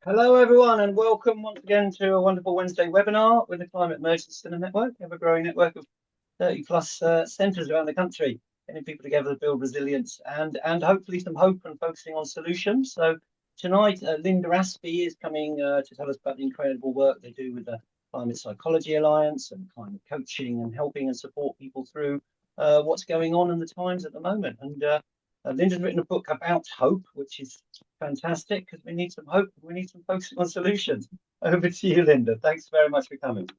Hello everyone and welcome once again to a wonderful Wednesday webinar with the Climate Emergency Centre Network, a growing network of 30 plus centres around the country, getting people together to build resilience and hopefully some hope and focusing on solutions. So tonight Linda Aspey is coming to tell us about the incredible work they do with the Climate Psychology Alliance and climate coaching and helping and support people through what's going on in the times at the moment. And Linda's written a book about hope, which is fantastic because we need some hope. We need some focusing on solutions. Over to you, Linda. Thanks very much for coming.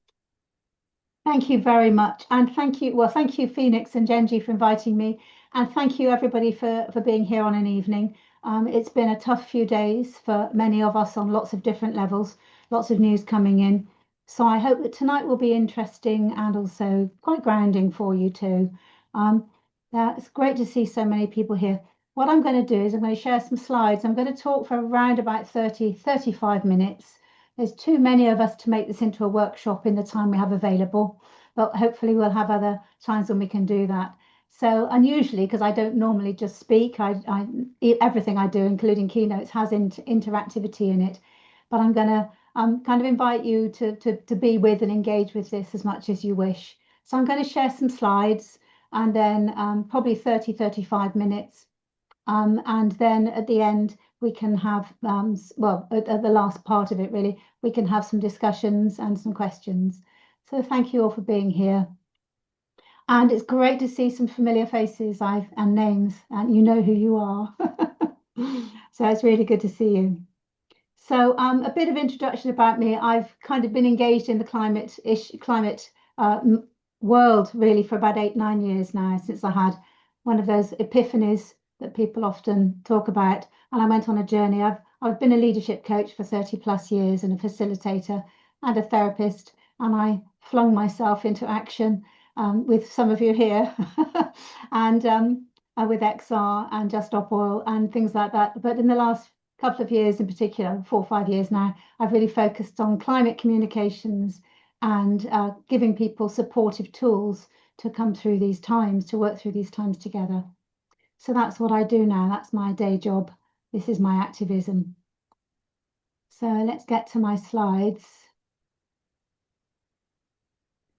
Thank you very much. And thank you, Phoenix and Genji for inviting me. And thank you everybody for being here on an evening. It's been a tough few days for many of us on lots of different levels, lots of news coming in. So I hope that tonight will be interesting and also quite grounding for you too. It's great to see so many people here. What I'm going to do is I'm going to share some slides. I'm going to talk for around about 35 minutes. There's too many of us to make this into a workshop in the time we have available, but hopefully we'll have other times when we can do that. So unusually, because I don't normally just speak, everything I do, including keynotes, has interactivity in it. But I'm going to kind of invite you to be with and engage with this as much as you wish. So I'm going to share some slides and then probably 35 minutes. And then at the end, we can have, at the last part of it, really, we can have some discussions and some questions. So thank you all for being here. And it's great to see some familiar faces and names, and you know who you are. So it's really good to see you. So a bit of introduction about me. I've kind of been engaged in the climate world really for about 8-9 years now, since I had one of those epiphanies that people often talk about, and I went on a journey. I've been a leadership coach for 30 plus years and a facilitator and a therapist, and I flung myself into action with some of you here and with XR and Just Stop Oil and things like that. But in the last couple of years in particular, 4 or 5 years now, I've really focused on climate communications and giving people supportive tools to come through these times, to work through these times together. So that's what I do now. That's my day job. This is my activism. So let's get to my slides.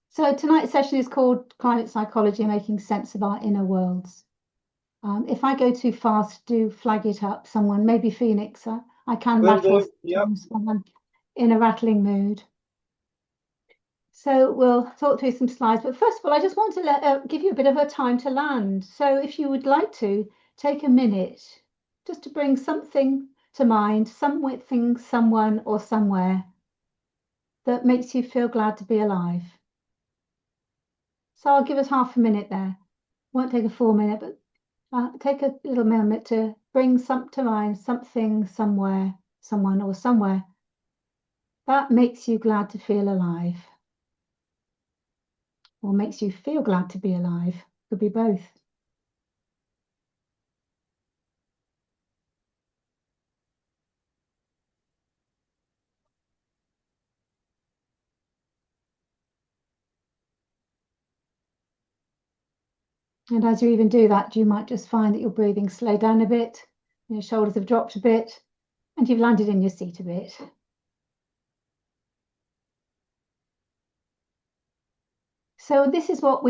So tonight's session is called Climate Psychology, Making Sense of Our Inner Worlds. If I go too fast, do flag it up. Someone, maybe Phoenix, I can rattle sometimes when I'm in a rattling mood. So we'll talk through some slides, but first of all, I just want to give you a bit of a time to land. So if you would like to take a minute just to bring something to mind, something, someone or somewhere that makes you feel glad to be alive. So I'll give us half a minute there. Won't take a full minute, but take a little moment to bring to mind something, somewhere, someone or somewhere that makes you glad to feel alive. Or makes you feel glad to be alive. Could be both. And as you even do that, you might just find that your breathing slowed down a bit, your shoulders have dropped a bit, and you've landed in your seat a bit. So this is what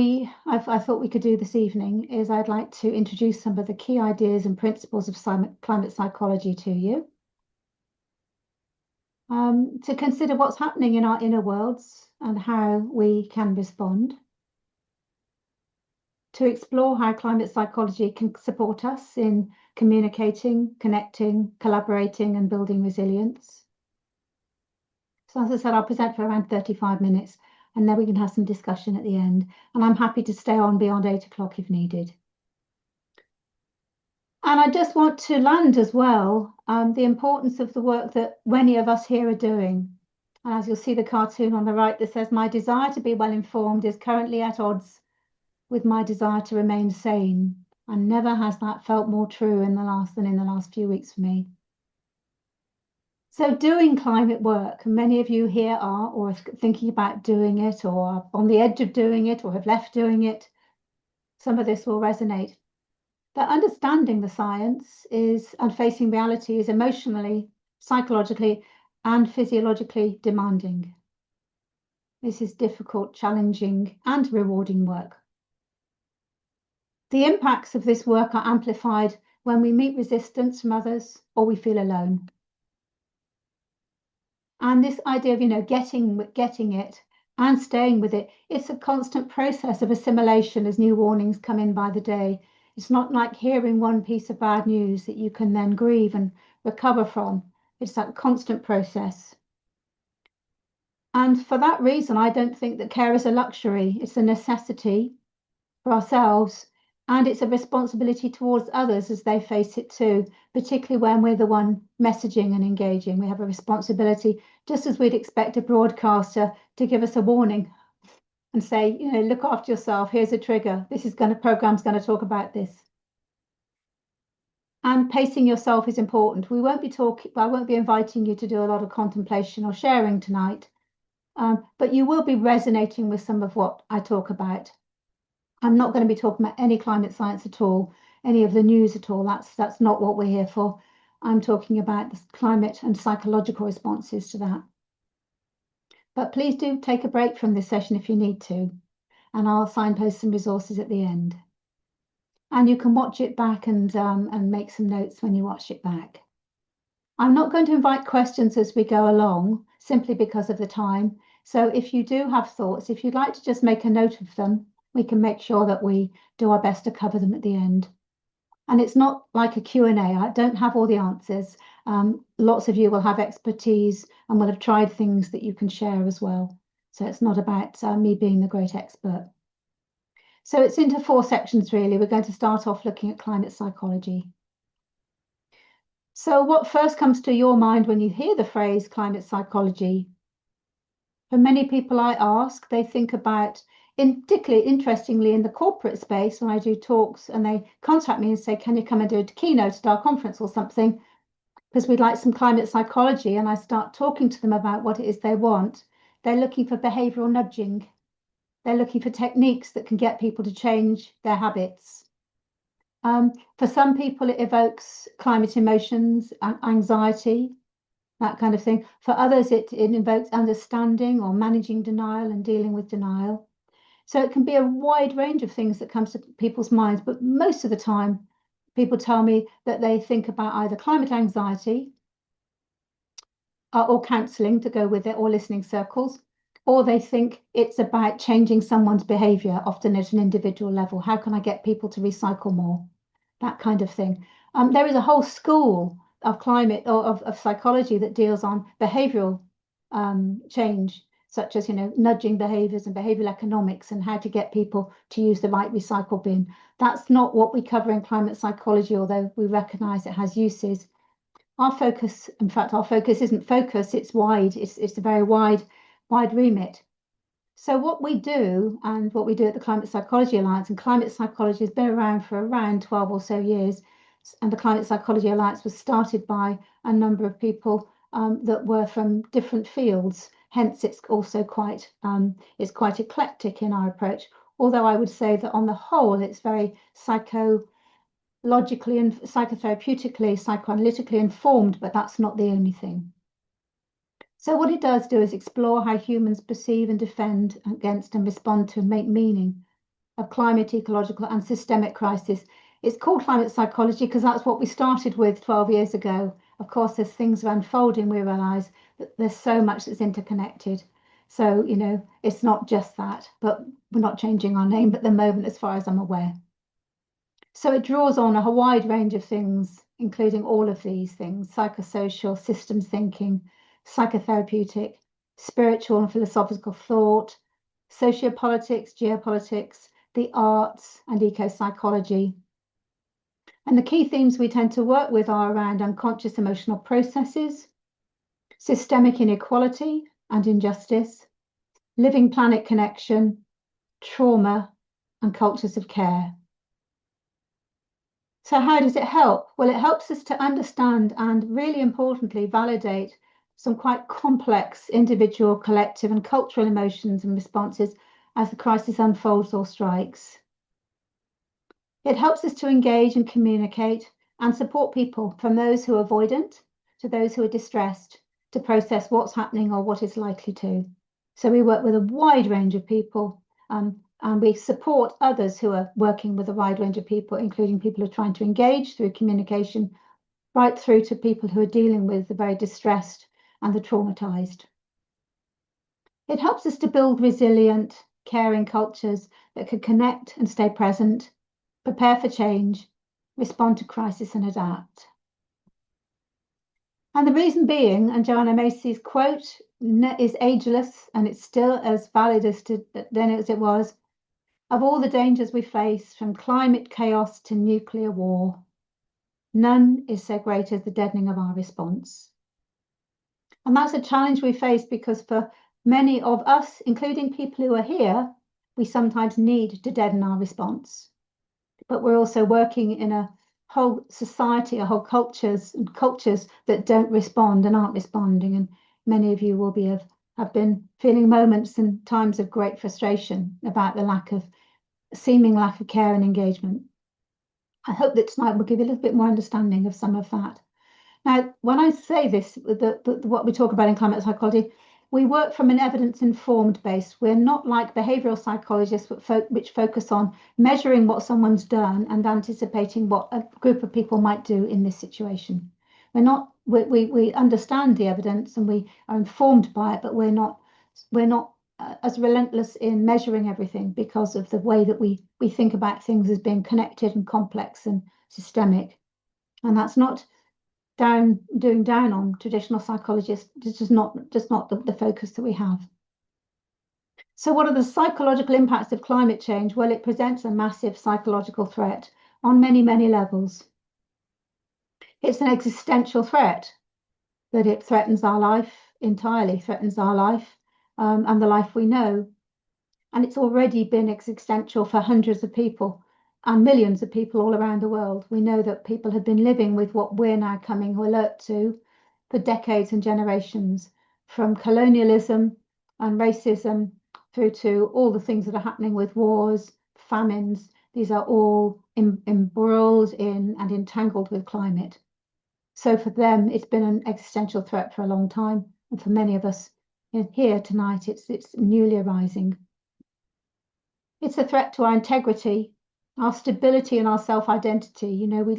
I thought we could do this evening, is I'd like to introduce some of the key ideas and principles of climate psychology to you. To consider what's happening in our inner worlds and how we can respond. To explore how climate psychology can support us in communicating, connecting, collaborating and building resilience. So as I said, I'll present for around 35 minutes and then we can have some discussion at the end. And I'm happy to stay on beyond 8 o'clock if needed. And I just want to land as well the importance of the work that many of us here are doing. And as you'll see the cartoon on the right that says, my desire to be well informed is currently at odds with my desire to remain sane. And never has that felt more true than in the last few weeks for me. So doing climate work, many of you here are or are thinking about doing it or are on the edge of doing it or have left doing it. Some of this will resonate. That understanding the science and facing reality is emotionally, psychologically and physiologically demanding. This is difficult, challenging, and rewarding work. The impacts of this work are amplified when we meet resistance from others or we feel alone. And this idea of, getting it and staying with it, it's a constant process of assimilation as new warnings come in by the day. It's not like hearing one piece of bad news that you can then grieve and recover from. It's that constant process. And for that reason, I don't think that care is a luxury. It's a necessity for ourselves, and it's a responsibility towards others as they face it too, particularly when we're the one messaging and engaging. We have a responsibility, just as we'd expect a broadcaster to give us a warning and say, look after yourself, here's a trigger, program's going to talk about this. And pacing yourself is important. I won't be inviting you to do a lot of contemplation or sharing tonight, but you will be resonating with some of what I talk about. I'm not going to be talking about any climate science at all, any of the news at all. That's not what we're here for. I'm talking about the climate and psychological responses to that. But please do take a break from this session if you need to, and I'll signpost some resources at the end. And you can watch it back and make some notes when you watch it back. I'm not going to invite questions as we go along, simply because of the time. So if you do have thoughts, if you'd like to just make a note of them, we can make sure that we do our best to cover them at the end. And it's not like a Q&A. I don't have all the answers. Lots of you will have expertise and will have tried things that you can share as well. So it's not about me being the great expert. So it's into 4 sections, really. We're going to start off looking at climate psychology. So what first comes to your mind when you hear the phrase climate psychology? For many people I ask, they think about, particularly interestingly in the corporate space, when I do talks and they contact me and say, can you come and do a keynote at our conference or something, because we'd like some climate psychology, and I start talking to them about what it is they want. They're looking for behavioral nudging. They're looking for techniques that can get people to change their habits. For some people, it evokes climate emotions, anxiety, that kind of thing. For others, it invokes understanding or managing denial and dealing with denial. So it can be a wide range of things that comes to people's minds, but most of the time, people tell me that they think about either climate anxiety or counselling to go with it, or listening circles, or they think it's about changing someone's behaviour, often at an individual level. How can I get people to recycle more? That kind of thing. There is a whole school of climate or of psychology that deals on behavioural change, such as nudging behaviours and behavioural economics, and how to get people to use the right recycle bin. That's not what we cover in climate psychology, although we recognise it has uses. Our focus isn't focus, it's wide. It's a very wide remit. So what we do, and what we do at the Climate Psychology Alliance, and climate psychology has been around for around 12 or so years, and the Climate Psychology Alliance was started by a number of people that were from different fields. Hence, it's also quite eclectic in our approach. Although I would say that on the whole, it's very psychologically and psychotherapeutically, psychoanalytically informed, but that's not the only thing. So what it does do is explore how humans perceive and defend against and respond to and make meaning of climate, ecological and systemic crisis. It's called climate psychology because that's what we started with 12 years ago. Of course, as things are unfolding, we realise that there's so much that's interconnected. So, it's not just that, but we're not changing our name at the moment, as far as I'm aware. So it draws on a wide range of things, including all of these things: psychosocial, systems thinking, psychotherapeutic, spiritual and philosophical thought, sociopolitics, geopolitics, the arts, and eco-psychology. And the key themes we tend to work with are around unconscious emotional processes, systemic inequality and injustice, living planet connection, trauma, and cultures of care. So how does it help? Well, it helps us to understand and, really importantly, validate some quite complex individual, collective, and cultural emotions and responses as the crisis unfolds or strikes. It helps us to engage and communicate and support people, from those who are avoidant to those who are distressed, to process what's happening or what is likely to. So we work with a wide range of people, and we support others who are working with a wide range of people, including people who are trying to engage through communication, right through to people who are dealing with the very distressed and the traumatized. It helps us to build resilient, caring cultures that can connect and stay present, prepare for change, respond to crisis and adapt. And the reason being, and Joanna Macy's quote is ageless, and it's still as valid then as it was, of all the dangers we face, from climate chaos to nuclear war, none is so great as the deadening of our response. And that's a challenge we face because for many of us, including people who are here, we sometimes need to deaden our response. But we're also working in a whole society, a whole cultures that don't respond and aren't responding. And many of you will have been feeling moments and times of great frustration about the seeming lack of care and engagement. I hope that tonight will give you a little bit more understanding of some of that. Now, when I say this, what we talk about in climate psychology, we work from an evidence-informed base. We're not like behavioural psychologists, which focus on measuring what someone's done and anticipating what a group of people might do in this situation. We understand the evidence and we are informed by it, but we're not as relentless in measuring everything because of the way that we think about things as being connected and complex and systemic. And that's not down on traditional psychologists. It's just not the focus that we have. So what are the psychological impacts of climate change? Well, it presents a massive psychological threat on many, many levels. It's an existential threat, that it threatens our life entirely, threatens our life and the life we know. And it's already been existential for hundreds of people and millions of people all around the world. We know that people have been living with what we're now coming alert to for decades and generations, from colonialism and racism through to all the things that are happening with wars, famines. These are all embroiled in and entangled with climate. So for them, it's been an existential threat for a long time. And for many of us here tonight, it's newly arising. It's a threat to our integrity, our stability and our self-identity. You know, we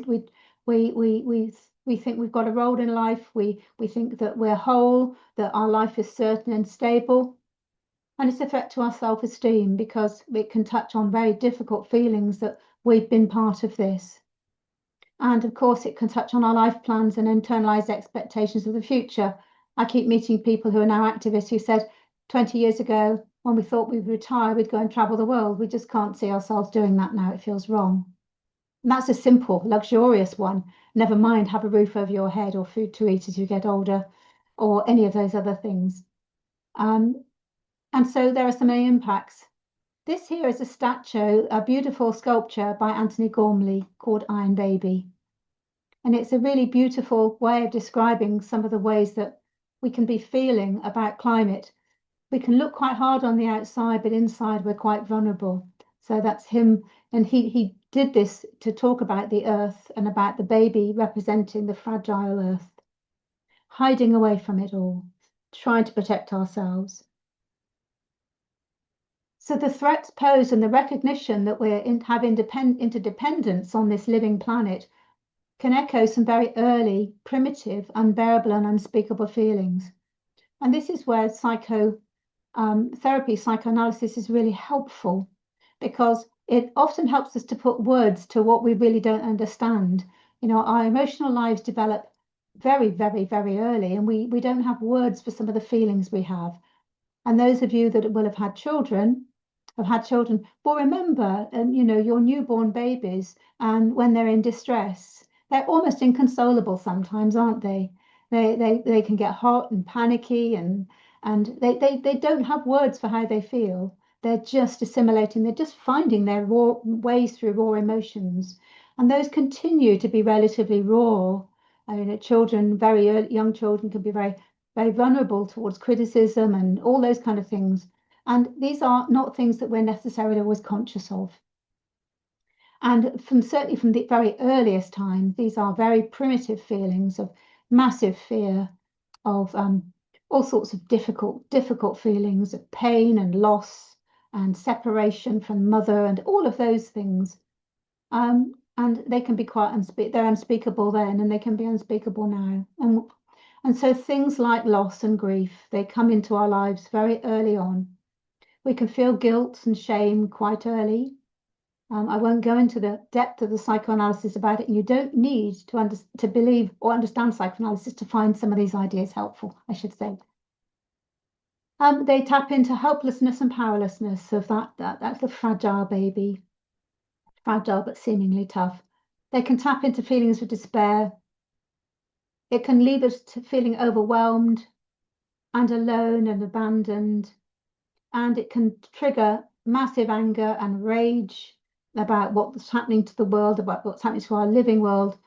think we've got a role in life. We think that we're whole, that our life is certain and stable. And it's a threat to our self-esteem because it can touch on very difficult feelings that we've been part of this. And of course, it can touch on our life plans and internalized expectations of the future. I keep meeting people who are now activists who said 20 years ago, when we thought we'd retire, we'd go and travel the world. We just can't see ourselves doing that now. It feels wrong. And that's a simple, luxurious one. Never mind have a roof over your head or food to eat as you get older or any of those other things. And so there are so many impacts. This here is a statue, a beautiful sculpture by Anthony Gormley called Iron Baby. And it's a really beautiful way of describing some of the ways that we can be feeling about climate. We can look quite hard on the outside, but inside we're quite vulnerable. So that's him. And he did this to talk about the earth and about the baby representing the fragile earth, hiding away from it all, trying to protect ourselves. So the threats posed and the recognition that we have interdependence on this living planet can echo some very early, primitive, unbearable and unspeakable feelings. And this is where psychoanalysis is really helpful, because it often helps us to put words to what we really don't understand. You know, our emotional lives develop very, very, very early, and we don't have words for some of the feelings we have. And those of you that will have had children, will remember, you know, your newborn babies, and when they're in distress, they're almost inconsolable sometimes, aren't they? They can get hot and panicky, and they don't have words for how they feel. They're just assimilating. They're just finding their ways through raw emotions, and those continue to be relatively raw. I mean, children, very early, young children, can be very, very vulnerable towards criticism and all those kind of things. And these are not things that we're necessarily always conscious of. And certainly from the very earliest time, these are very primitive feelings of massive fear of all sorts of difficult feelings of pain and loss and separation from mother and all of those things. And they can be quite they're unspeakable then, and they can be unspeakable now. And so things like loss and grief, they come into our lives very early on. We can feel guilt and shame quite early. I won't go into the depth of the psychoanalysis about it. You don't need to believe or understand psychoanalysis to find some of these ideas helpful, I should say. They tap into helplessness and powerlessness of that's the fragile baby, fragile but seemingly tough. They can tap into feelings of despair. It can leave us to feeling overwhelmed and alone and abandoned. And it can trigger massive anger and rage about what's happening to the world, about what's happening to our living world.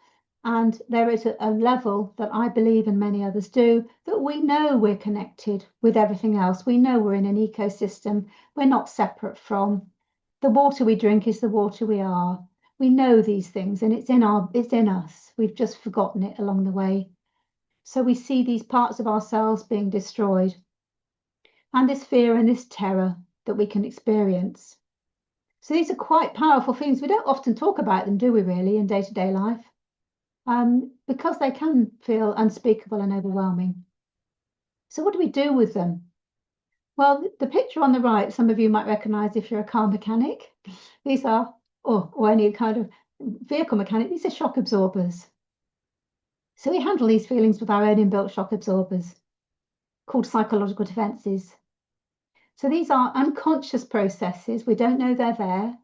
And there is a level that I believe, and many others do, that we know we're connected with everything else. We know we're in an ecosystem. We're not separate from. The water we drink is the water we are. We know these things, and it's in us. We've just forgotten it along the way. So we see these parts of ourselves being destroyed. And this fear and this terror that we can experience. So these are quite powerful things. We don't often talk about them, do we really, in day-to-day life? Because they can feel unspeakable and overwhelming. So what do we do with them? Well, the picture on the right, some of you might recognize if you're a car mechanic. These are, or any kind of vehicle mechanic, these are shock absorbers. So we handle these feelings with our own inbuilt shock absorbers called psychological defenses. So these are unconscious processes. We don't know they're there.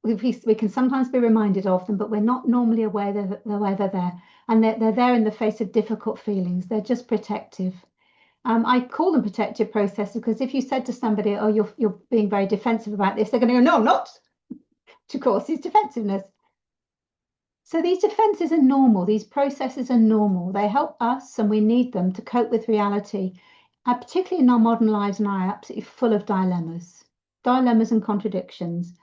We can sometimes be reminded of them, but we're not normally aware that they're there. And they're there in the face of difficult feelings. They're just protective. I call them protective processes because if you said to somebody, oh, you're being very defensive about this, they're going to go, no, I'm not. Which of course is defensiveness. So these defenses are normal. These processes are normal. They help us, and we need them to cope with reality. Particularly in our modern lives now, absolutely full of dilemmas and contradictions.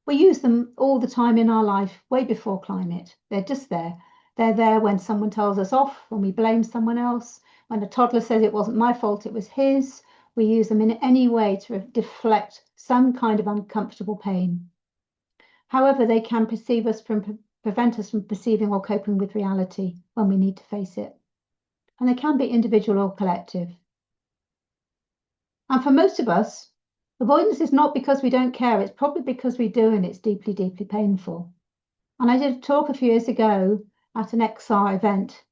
We use them all the time in our life, way before climate. They're just there. They're there when someone tells us off, when we blame someone else, when a toddler says it wasn't my fault, it was his. We use them in any way to deflect some kind of uncomfortable pain. However, they can prevent us from perceiving or coping with reality when we need to face it. And they can be individual or collective. And for most of us, avoidance is not because we don't care, it's probably because we do, and it's deeply, deeply painful. And I did a talk a few years ago at an XR event,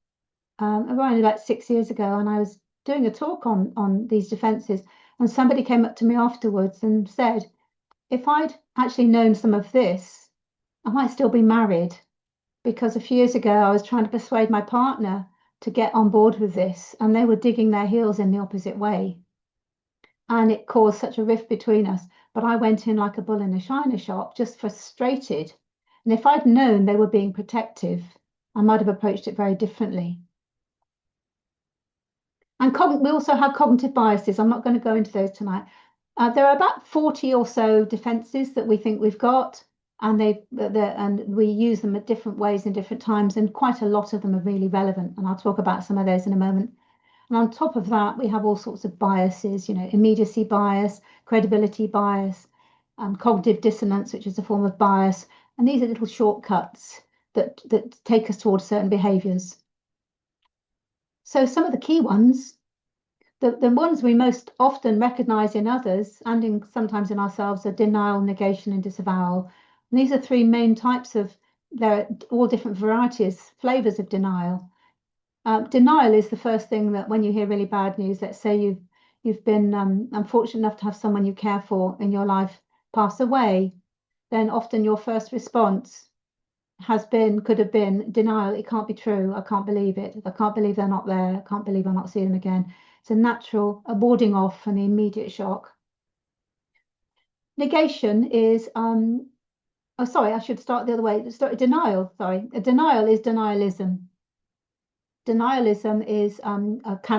around about 6 years ago, and I was doing a talk on these defenses, and somebody came up to me afterwards and said, if I'd actually known some of this, I might still be married, because a few years ago I was trying to persuade my partner to get on board with this, and they were digging their heels in the opposite way. And it caused such a rift between us. But I went in like a bull in a china shop, just frustrated. And if I'd known they were being protective, I might have approached it very differently. And we also have cognitive biases. I'm not going to go into those tonight. There are about 40 or so defenses that we think we've got, and we use them at different ways in different times, and quite a lot of them are really relevant. And I'll talk about some of those in a moment. And on top of that, we have all sorts of biases, immediacy bias, credibility bias, cognitive dissonance, which is a form of bias. And these are little shortcuts that take us towards certain behaviors. So some of the key ones, the ones we most often recognize in others and sometimes in ourselves, are denial, negation, and disavowal. And these are three main types there are all different varieties, flavors of denial. Denial is the first thing that when you hear really bad news, let's say you've been unfortunate enough to have someone you care for in your life pass away, then often your first response could have been denial. It can't be true. I can't believe it. I can't believe they're not there. I can't believe I'll not see them again. It's a natural warding off an immediate shock. Negation is, oh, sorry, I should start the other way. Denial, sorry. Denial is denialism. Denialism is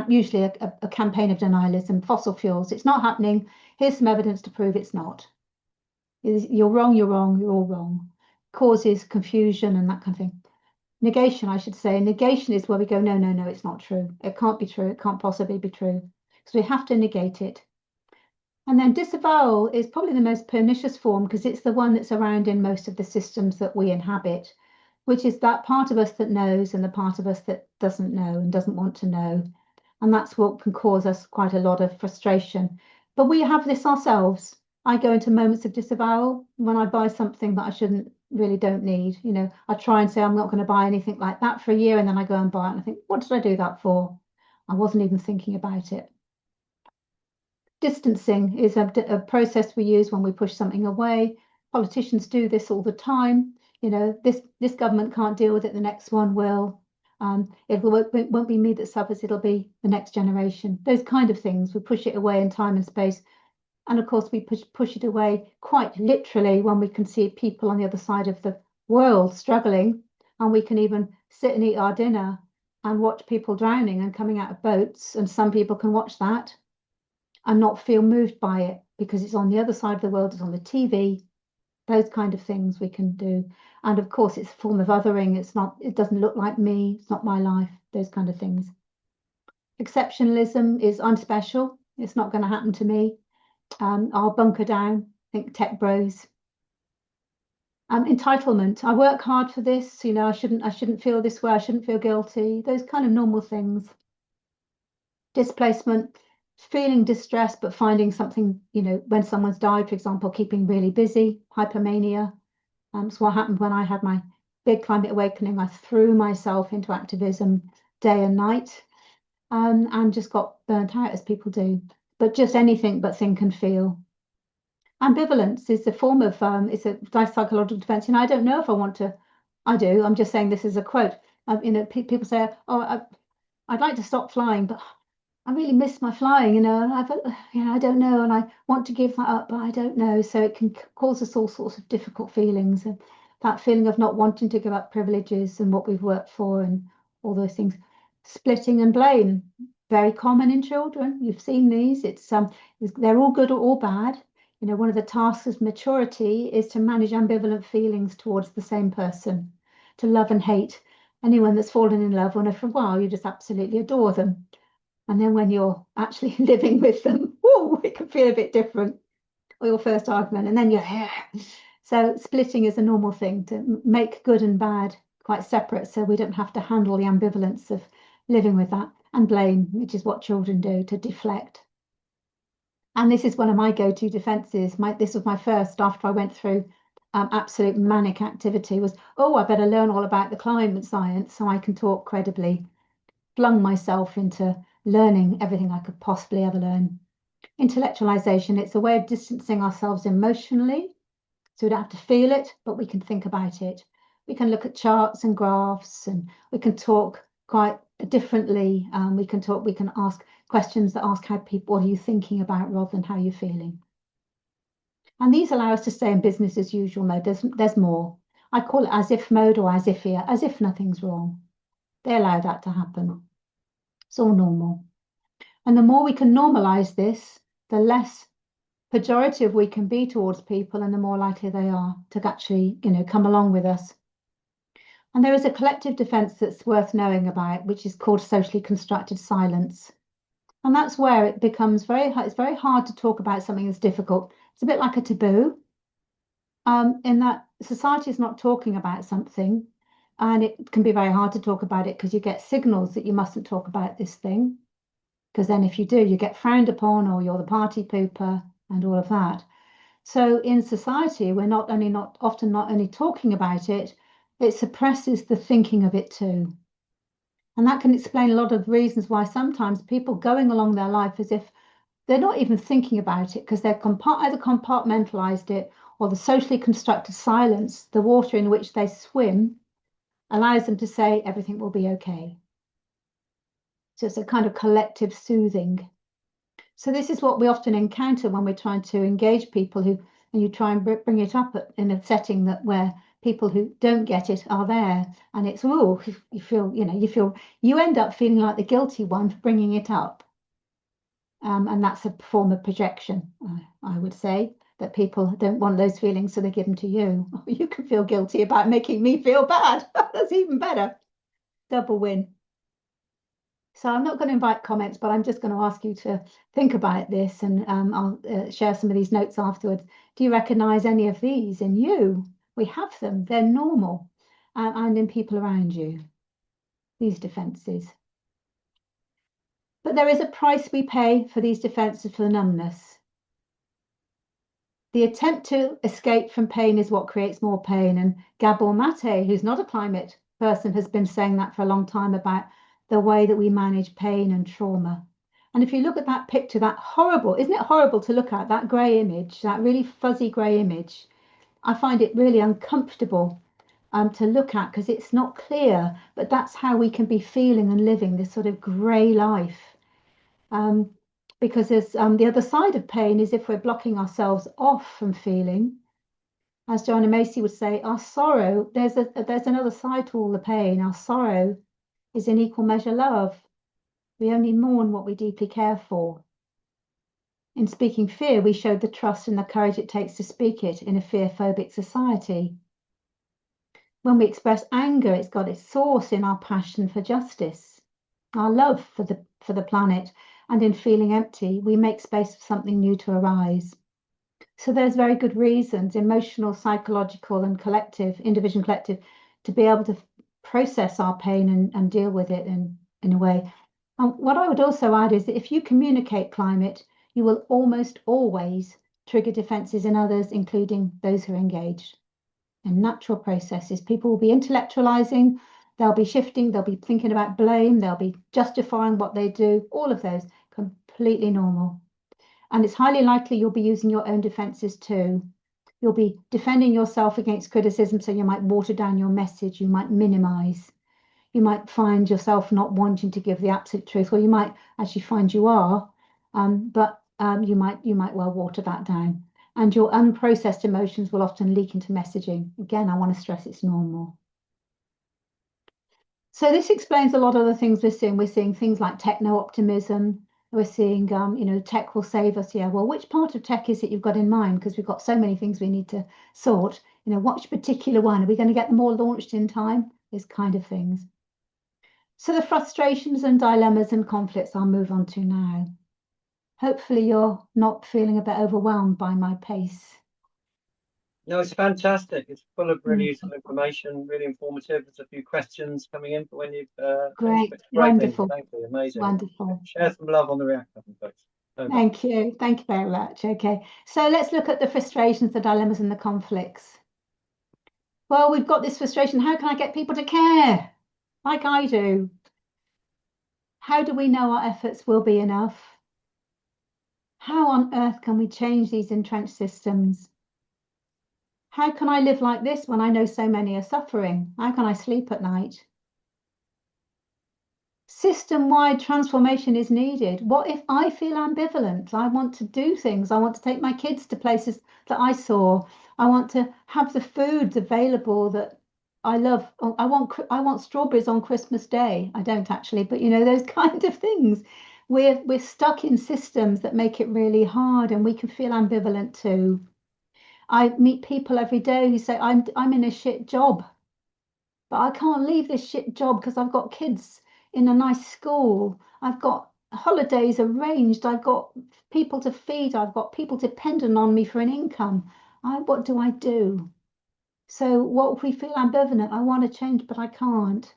usually a campaign of denialism, fossil fuels. It's not happening. Here's some evidence to prove it's not. You're wrong, you're wrong, you're all wrong. Causes confusion and that kind of thing. negation, I should say. Negation is where we go, no, no, no, it's not true. It can't be true. It can't possibly be true. So we have to negate it. And then disavowal is probably the most pernicious form because it's the one that's around in most of the systems that we inhabit, which is that part of us that knows and the part of us that doesn't know and doesn't want to know. And that's what can cause us quite a lot of frustration. But we have this ourselves. I go into moments of disavowal when I buy something that I really don't need. You know, I try and say I'm not going to buy anything like that for a year, and then I go and buy it and I think, what did I do that for? I wasn't even thinking about it. Distancing is a process we use when we push something away. Politicians do this all the time. You know, this government can't deal with it, the next one will. It won't be me that suffers, it'll be the next generation. Those kind of things, we push it away in time and space. And of course, we push it away quite literally when we can see people on the other side of the world struggling, and we can even sit and eat our dinner and watch people drowning and coming out of boats. And some people can watch that and not feel moved by it because it's on the other side of the world, it's on the TV. Those kind of things we can do. And of course, it's a form of othering. It doesn't look like me. It's not my life. Those kind of things. Exceptionalism is I'm special. It's not going to happen to me. I'll bunker down. Think tech bros. Entitlement. I work hard for this. You know, I shouldn't feel this way. I shouldn't feel guilty. Those kind of normal things. Displacement. Feeling distressed, but finding something, you know, when someone's died, for example, keeping really busy, hypermania. It's what happened when I had my big climate awakening. I threw myself into activism day and night, and just got burnt out, as people do. But just anything but think and feel. Ambivalence is a form of, it's a psychological defense. And I don't know if I want to, I do. I'm just saying this is a quote. You know, people say, oh, I'd like to stop flying, but I really miss my flying, you know, I don't know, and I want to give that up, but I don't know. So it can cause us all sorts of difficult feelings, and that feeling of not wanting to give up privileges and what we've worked for and all those things. Splitting and blame, very common in children. You've seen these. They're all good or all bad. You know, one of the tasks of maturity is to manage ambivalent feelings towards the same person, to love and hate anyone that's fallen in love, and for a while you just absolutely adore them. And then when you're actually living with them, whoa, it can feel a bit different. Or your first argument, and then you're here. So splitting is a normal thing to make good and bad quite separate, so we don't have to handle the ambivalence of living with that. And blame, which is what children do, to deflect. And this is one of my go-to defenses. This was my first after I went through absolute manic activity was, oh, I better learn all about the climate science so I can talk credibly. Flung myself into learning everything I could possibly ever learn. Intellectualization, it's a way of distancing ourselves emotionally, so we don't have to feel it, but we can think about it. We can look at charts and graphs, and we can talk quite differently. We can ask questions that ask how people, what are you thinking about rather than how you're feeling. And these allow us to stay in business as usual mode. There's more. I call it as if mode or as if here, as if nothing's wrong. They allow that to happen. It's all normal. And the more we can normalize this, the less pejorative we can be towards people and the more likely they are to actually, you know, come along with us. And there is a collective defense that's worth knowing about, which is called socially constructed silence. And that's where it becomes it's very hard to talk about something that's difficult. It's a bit like a taboo, in that society is not talking about something, and it can be very hard to talk about it because you get signals that you mustn't talk about this thing. Because then if you do, you get frowned upon or you're the party pooper and all of that. So in society, we're often not only talking about it, it suppresses the thinking of it too. And that can explain a lot of reasons why sometimes people going along their life as if they're not even thinking about it because they're either compartmentalized it or the socially constructed silence, the water in which they swim, allows them to say everything will be okay. So it's a kind of collective soothing. So this is what we often encounter when we're trying to engage people and you try and bring it up in a setting where people who don't get it are there, and it's you end up feeling like the guilty one for bringing it up, and that's a form of projection, I would say. that people don't want those feelings, so they give them to you. You can feel guilty about making me feel bad. That's even better. Double win. So I'm not going to invite comments, but I'm just going to ask you to think about this, and I'll share some of these notes afterwards. Do you recognize any of these in you? We have them. They're normal. And in people around you, these defenses. But there is a price we pay for these defenses, for the numbness. The attempt to escape from pain is what creates more pain. And Gabor Mate, who's not a climate person, has been saying that for a long time about the way that we manage pain and trauma. And if you look at that picture, that horrible, isn't it horrible to look at, that grey image, that really fuzzy grey image? I find it really uncomfortable to look at, because it's not clear, but that's how we can be feeling and living this sort of grey life. Because there's the other side of pain is if we're blocking ourselves off from feeling. As Joanna Macy would say, our sorrow, there's another side to all the pain. Our sorrow is in equal measure love. We only mourn what we deeply care for. In speaking fear, we showed the trust and the courage it takes to speak it in a fear-phobic society. When we express anger, it's got its source in our passion for justice, our love for the planet, and in feeling empty, we make space for something new to arise. So there's very good reasons, emotional, psychological, and collective, individual and collective, to be able to process our pain and deal with it in a way. And what I would also add is that if you communicate climate, you will almost always trigger defenses in others, including those who are engaged. In natural processes, people will be intellectualizing, they'll be shifting, they'll be thinking about blame, they'll be justifying what they do, all of those, completely normal. And it's highly likely you'll be using your own defenses too. You'll be defending yourself against criticism, so you might water down your message, you might minimize. You might find yourself not wanting to give the absolute truth, or you might actually find you are, but you might well water that down. And your unprocessed emotions will often leak into messaging. Again, I want to stress it's normal. So this explains a lot of the things we're seeing. We're seeing things like techno-optimism. We're seeing, tech will save us. Yeah, well, which part of tech is it you've got in mind? Because we've got so many things we need to sort. Which particular one? Are we going to get them all launched in time? These kind of things. So the frustrations and dilemmas and conflicts I'll move on to now. Hopefully you're not feeling a bit overwhelmed by my pace. No, it's fantastic. It's full of really useful information, really informative. There's a few questions coming in for when you've Great, wonderful. Thank you, amazing. Wonderful. Share some love on the React button, folks. Thank you very much. Okay, so let's look at the frustrations, the dilemmas, and the conflicts. Well, we've got this frustration. How can I get people to care like I do? How do we know our efforts will be enough? How on earth can we change these entrenched systems? How can I live like this when I know so many are suffering? How can I sleep at night? System-wide transformation is needed. What if I feel ambivalent? I want to do things. I want to take my kids to places that I saw. I want to have the foods available that I love. I want strawberries on Christmas Day. I don't actually, but those kind of things. We're stuck in systems that make it really hard, and we can feel ambivalent too. I meet people every day who say, I'm in a shit job, but I can't leave this shit job because I've got kids in a nice school. I've got holidays arranged. I've got people to feed. I've got people dependent on me for an income. What do I do? So what if we feel ambivalent? I want to change, but I can't.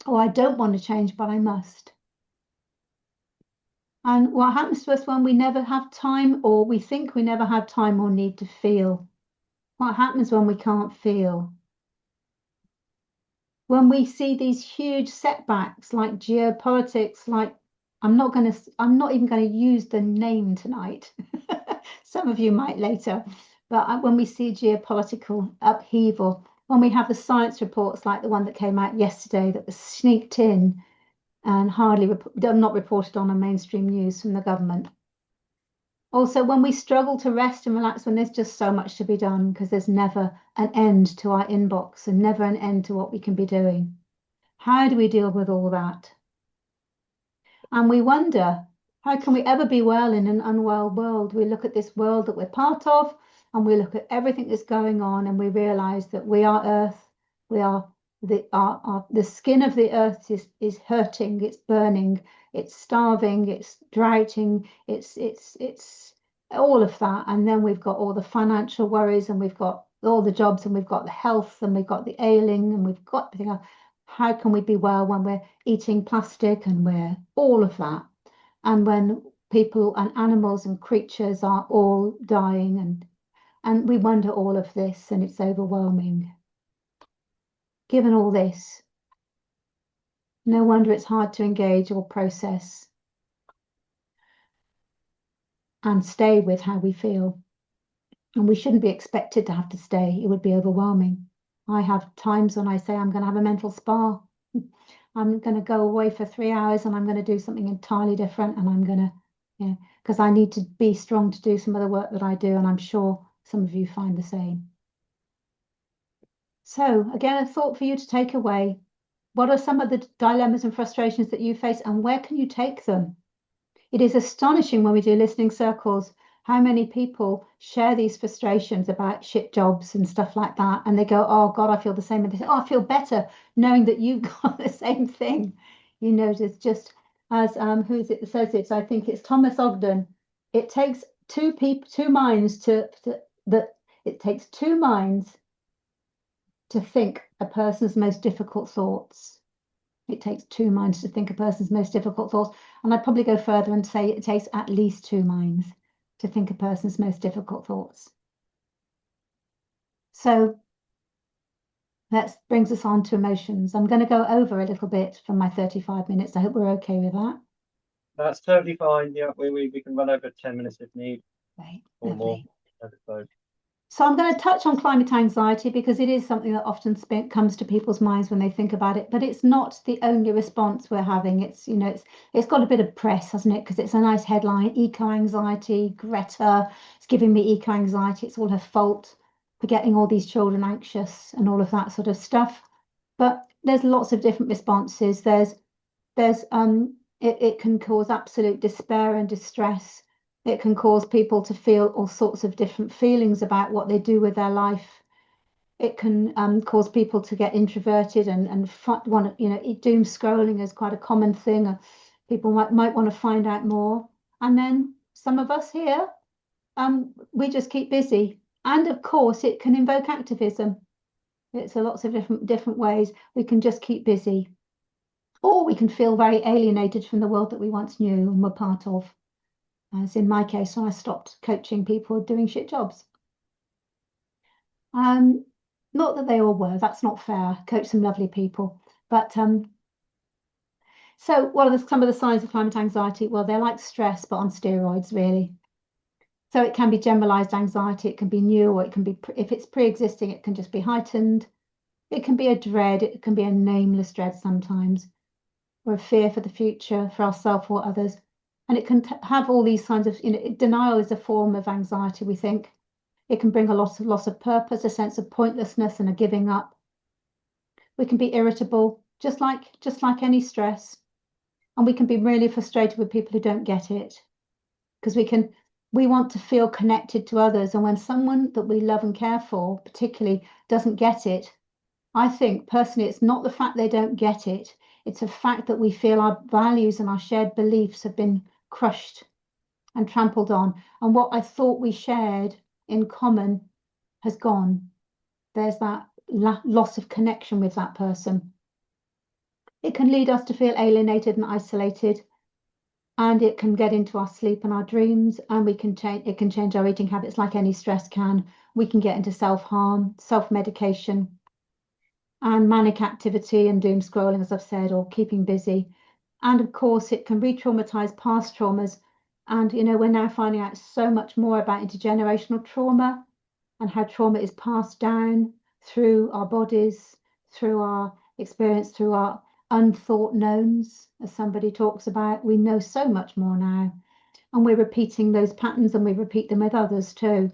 Or I don't want to change, but I must. And what happens to us when we never have time, or we think we never have time or need to feel? What happens when we can't feel? When we see these huge setbacks like geopolitics, like I'm not even going to use the name tonight. Some of you might later. But when we see geopolitical upheaval, when we have the science reports like the one that came out yesterday that was sneaked in and not reported on mainstream news from the government. Also, when we struggle to rest and relax, when there's just so much to be done, because there's never an end to our inbox and never an end to what we can be doing. How do we deal with all that? And we wonder, How can we ever be well in an unwell world? We look at this world that we're part of, and we look at everything that's going on, and we realize that we are Earth. We are the skin of the earth is hurting, it's burning, it's starving, it's droughting, it's all of that. And then we've got all the financial worries, and we've got all the jobs, and we've got the health, and we've got the ailing, and we've got everything else. How can we be well when we're eating plastic and we're all of that? And when people and animals and creatures are all dying, and we wonder all of this, and it's overwhelming. Given all this, no wonder it's hard to engage or process and stay with how we feel. And we shouldn't be expected to have to stay. It would be overwhelming. I have times when I say I'm going to have a mental spa. I'm going to go away for 3 hours and I'm going to do something entirely different. And I'm going to, because I need to be strong to do some of the work that I do. And I'm sure some of you find the same. So again, a thought for you to take away. What are some of the dilemmas and frustrations that you face, and where can you take them? It is astonishing when we do listening circles how many people share these frustrations about shit jobs and stuff like that, and they go, oh God, I feel the same, and they say, oh, I feel better knowing that you've got the same thing. You notice, just as who is it that says it? I think it's Thomas Ogden. It takes two minds to think a person's most difficult thoughts. It takes 2 minds to think a person's most difficult thoughts. And I'd probably go further and say it takes at least 2 minds to think a person's most difficult thoughts. So that brings us on to emotions. I'm going to go over a little bit from my 35 minutes. I hope we're okay with that. That's totally fine. Yeah, we can run over 10 minutes if need. Right, or lovely. More. So I'm going to touch on climate anxiety because it is something that often comes to people's minds when they think about it, but it's not the only response we're having. It's, it's got a bit of press, hasn't it? Because it's a nice headline, eco-anxiety, Greta, it's giving me eco-anxiety. It's all her fault for getting all these children anxious and all of that sort of stuff. But there's lots of different responses. It can cause absolute despair and distress. It can cause people to feel all sorts of different feelings about what they do with their life. It can cause people to get introverted and want to, doom scrolling is quite a common thing. People might want to find out more. And then some of us here, we just keep busy. And of course, it can invoke activism. It's lots of different ways. We can just keep busy. Or we can feel very alienated from the world that we once knew and were part of. As in my case, when I stopped coaching people doing shit jobs. Not that they all were, that's not fair. I coached some lovely people. But so what are some of the signs of climate anxiety? Well, they're like stress, but on steroids, really. So it can be generalized anxiety, it can be new, or it can be, if it's pre-existing, it can just be heightened. It can be a dread, it can be a nameless dread sometimes, or a fear for the future, for ourselves or others. And it can have all these kinds of, denial is a form of anxiety, we think. It can bring a loss of purpose, a sense of pointlessness and a giving up. We can be irritable, just like any stress. And we can be really frustrated with people who don't get it. Because we want to feel connected to others. And when someone that we love and care for, particularly, doesn't get it, I think personally, it's not the fact they don't get it. It's a fact that we feel our values and our shared beliefs have been crushed and trampled on. And what I thought we shared in common has gone. There's that loss of connection with that person. It can lead us to feel alienated and isolated. And it can get into our sleep and our dreams. And it can change our eating habits like any stress can. We can get into self-harm, self-medication, and manic activity and doom scrolling, as I've said, or keeping busy. And of course, it can re-traumatize past traumas. And, we're now finding out so much more about intergenerational trauma and how trauma is passed down through our bodies, through our experience, through our unthought knowns, as somebody talks about. We know so much more now. And we're repeating those patterns, and we repeat them with others too.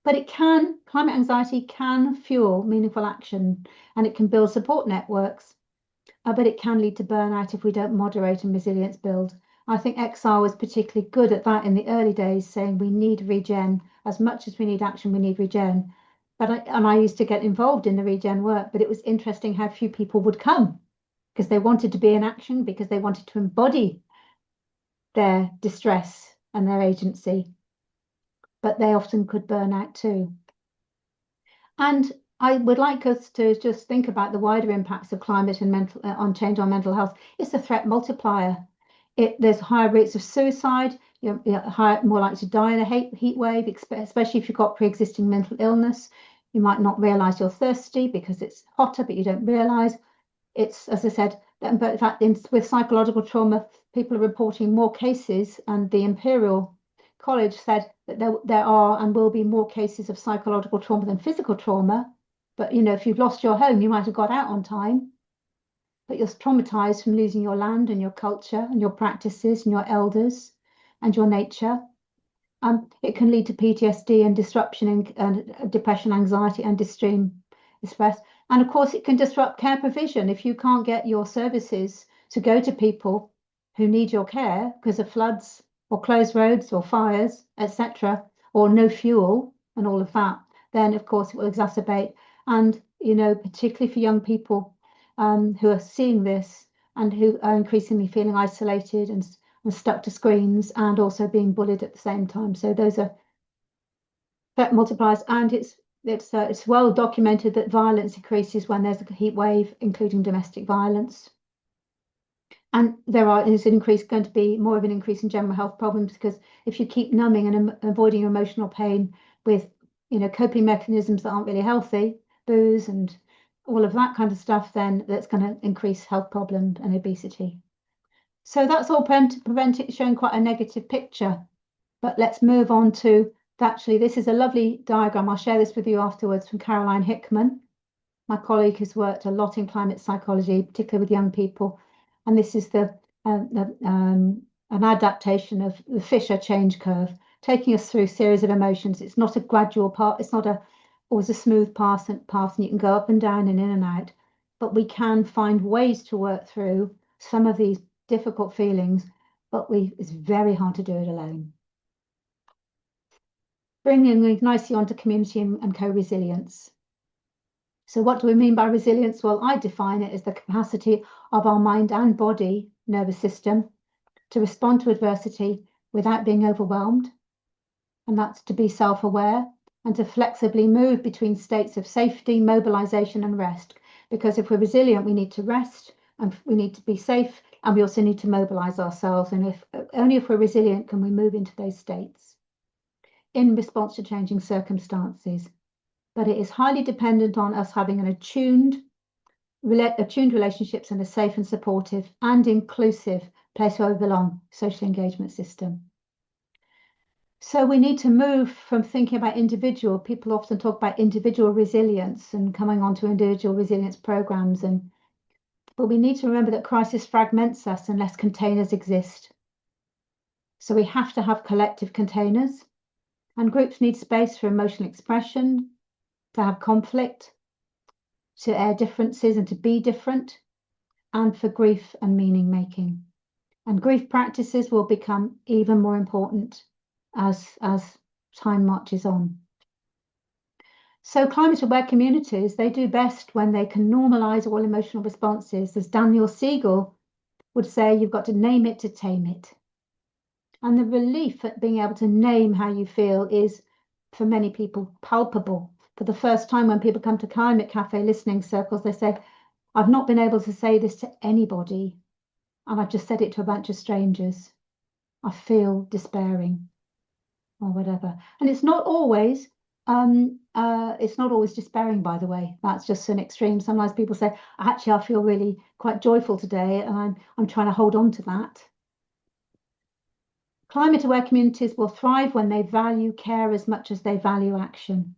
But climate anxiety can fuel meaningful action, and it can build support networks, but it can lead to burnout if we don't moderate and resilience build. I think XR was particularly good at that in the early days, saying we need regen. As much as we need action, we need regen. I used to get involved in the regen work, but it was interesting how few people would come because they wanted to be in action, because they wanted to embody their distress and their agency, but they often could burn out too. And I would like us to just think about the wider impacts of climate and on change on mental health. It's a threat multiplier. There's higher rates of suicide. You're more likely to die in a heat wave, especially if you've got pre-existing mental illness. You might not realize you're thirsty because it's hotter, but you don't realize. It's, as I said, but in fact, with psychological trauma, people are reporting more cases, and the Imperial College said that there are and will be more cases of psychological trauma than physical trauma. But, if you've lost your home, you might have got out on time, but you're traumatized from losing your land and your culture and your practices and your elders and your nature. It can lead to PTSD and disruption and depression, anxiety, and distress. And of course, it can disrupt care provision if you can't get your services to go to people who need your care because of floods or closed roads or fires, etc., or no fuel and all of that. Then, of course, it will exacerbate. And, particularly for young people who are seeing this and who are increasingly feeling isolated and stuck to screens and also being bullied at the same time. So those are threat multipliers, and it's well documented that violence increases when there's a heat wave, including domestic violence. And is going to be more of an increase in general health problems, because if you keep numbing and avoiding emotional pain with coping mechanisms that aren't really healthy, booze and all of that kind of stuff, then that's going to increase health problems and obesity. So that's all showing quite a negative picture. But let's move on to, actually, this is a lovely diagram. I'll share this with you afterwards, from Caroline Hickman, my colleague who's worked a lot in climate psychology, particularly with young people. And this is an adaptation of the Fisher change curve, taking us through a series of emotions. It's not a gradual path. It's not always a smooth path, and you can go up and down and in and out. But we can find ways to work through some of these difficult feelings, but it's very hard to do it alone. Bringing nicely onto community and co-resilience. So what do we mean by resilience? Well, I define it as the capacity of our mind and body, nervous system, to respond to adversity without being overwhelmed. And that's to be self-aware and to flexibly move between states of safety, mobilization, and rest. Because if we're resilient, we need to rest and we need to be safe, and we also need to mobilize ourselves. And only if we're resilient can we move into those states in response to changing circumstances. But it is highly dependent on us having an attuned relationships and a safe and supportive and inclusive place where we belong, social engagement system. So we need to move from thinking about individual. People often talk about individual resilience and coming onto individual resilience programs, but we need to remember that crisis fragments us unless containers exist. So we have to have collective containers, and groups need space for emotional expression, to have conflict, to air differences and to be different, and for grief and meaning making. And grief practices will become even more important as time marches on. So climate aware communities, they do best when they can normalize all emotional responses. As Daniel Siegel would say, you've got to name it to tame it. And the relief at being able to name how you feel is, for many people, palpable. For the first time, when people come to Climate Cafe listening circles, they say, I've not been able to say this to anybody, and I've just said it to a bunch of strangers. I feel despairing, or whatever. And it's not always despairing, by the way. That's just an extreme. Sometimes people say, actually, I feel really quite joyful today, and I'm trying to hold on to that. Climate aware communities will thrive when they value care as much as they value action.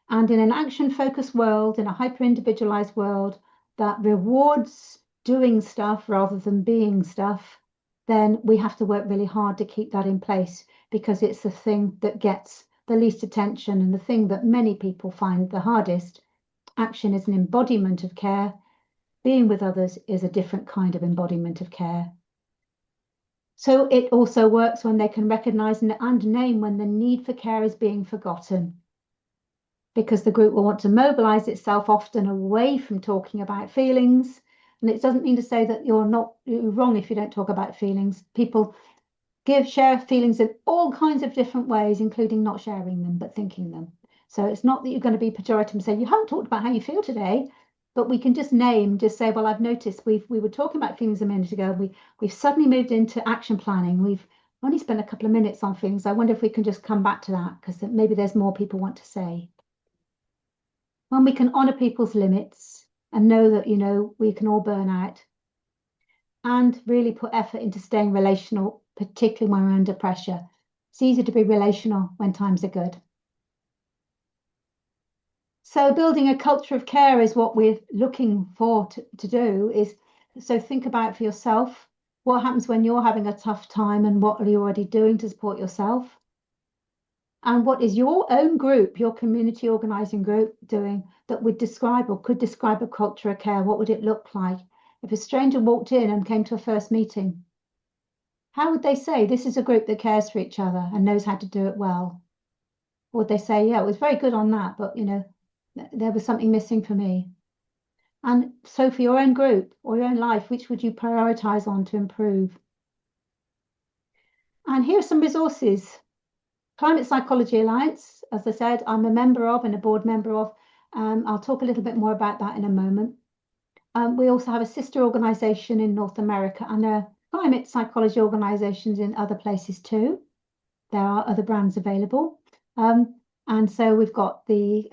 And in an action-focused world, in a hyper-individualized world that rewards doing stuff rather than being stuff, then we have to work really hard to keep that in place, because it's the thing that gets the least attention and the thing that many people find the hardest. Action is an embodiment of care. Being with others is a different kind of embodiment of care. So it also works when they can recognise and name when the need for care is being forgotten, because the group will want to mobilise itself often away from talking about feelings. And it doesn't mean to say that you're wrong if you don't talk about feelings. People share feelings in all kinds of different ways, including not sharing them, but thinking them. So it's not that you're going to be pejorative and say, you haven't talked about how you feel today, but we can just say, well, I've noticed we were talking about feelings a minute ago. We've suddenly moved into action planning. We've only spent a couple of minutes on feelings. I wonder if we can just come back to that, because maybe there's more people want to say. When we can honour people's limits and know that, we can all burn out, and really put effort into staying relational, particularly when we're under pressure. It's easy to be relational when times are good. So building a culture of care is what we're looking for to do. So think about for yourself, what happens when you're having a tough time, and what are you already doing to support yourself? And what is your own group, your community organising group, doing that would describe or could describe a culture of care? What would it look like? If a stranger walked in and came to a first meeting, how would they say this is a group that cares for each other and knows how to do it well? Or would they say, yeah, it was very good on that, but there was something missing for me? And so for your own group or your own life, which would you prioritize on to improve? And here are some resources. Climate Psychology Alliance, as I said, I'm a member of and a board member of. I'll talk a little bit more about that in a moment. We also have a sister organisation in North America, and there are climate psychology organisations in other places too. There are other brands available. And so we've got the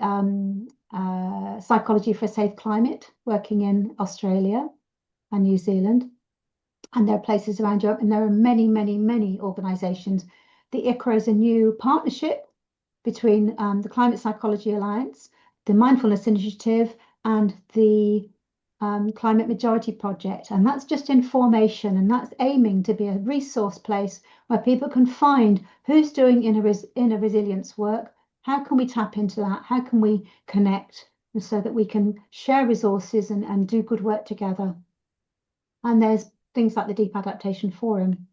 Psychology for a Safe Climate working in Australia and New Zealand. And there are places around Europe, and there are many, many, many organisations. The ICRA is a new partnership between the Climate Psychology Alliance, the Mindfulness Initiative, and the Climate Majority Project. And that's just in formation, and that's aiming to be a resource place where people can find who's doing inner resilience work. How can we tap into that? How can we connect so that we can share resources and do good work together? And there's things like the Deep Adaptation Forum,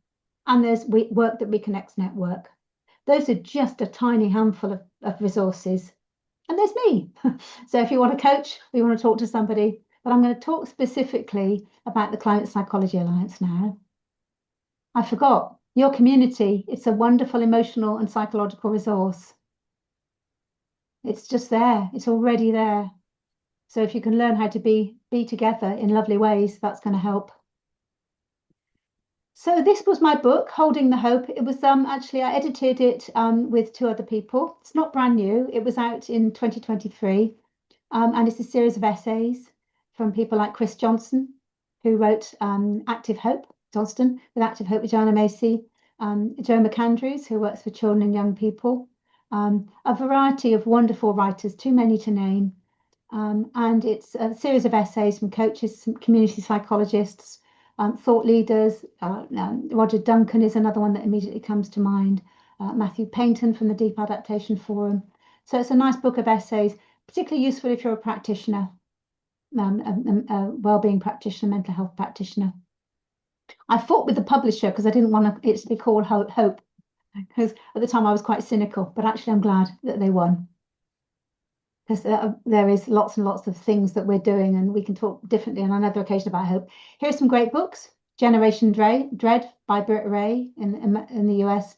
and there's Work That Reconnects Network. Those are just a tiny handful of resources. And there's me. So if you want a coach, or you want to talk to somebody, but I'm going to talk specifically about the Climate Psychology Alliance now. I forgot, your community, it's a wonderful emotional and psychological resource. It's just there, it's already there. So if you can learn how to be together in lovely ways, that's going to help. So this was my book, Holding the Hope. It was actually, I edited it with 2 other people. It's not brand new. It was out in 2023. And it's a series of essays from people like Chris Johnson, who wrote Active Hope, Johnston, with Active Hope with Joanna Macy, Joe McAndrews, who works for children and young people, a variety of wonderful writers, too many to name. And it's a series of essays from coaches, some community psychologists, thought leaders. Roger Duncan is another one that immediately comes to mind. Matthew Paynton from the Deep Adaptation Forum. So it's a nice book of essays, particularly useful if you're a practitioner, a wellbeing practitioner, mental health practitioner. I fought with the publisher because I didn't want it to be called Hope, because at the time I was quite cynical, but actually I'm glad that they won. Because there is lots and lots of things that we're doing, and we can talk differently on another occasion about hope. Here's some great books. Generation Dread by Britt Ray in the US.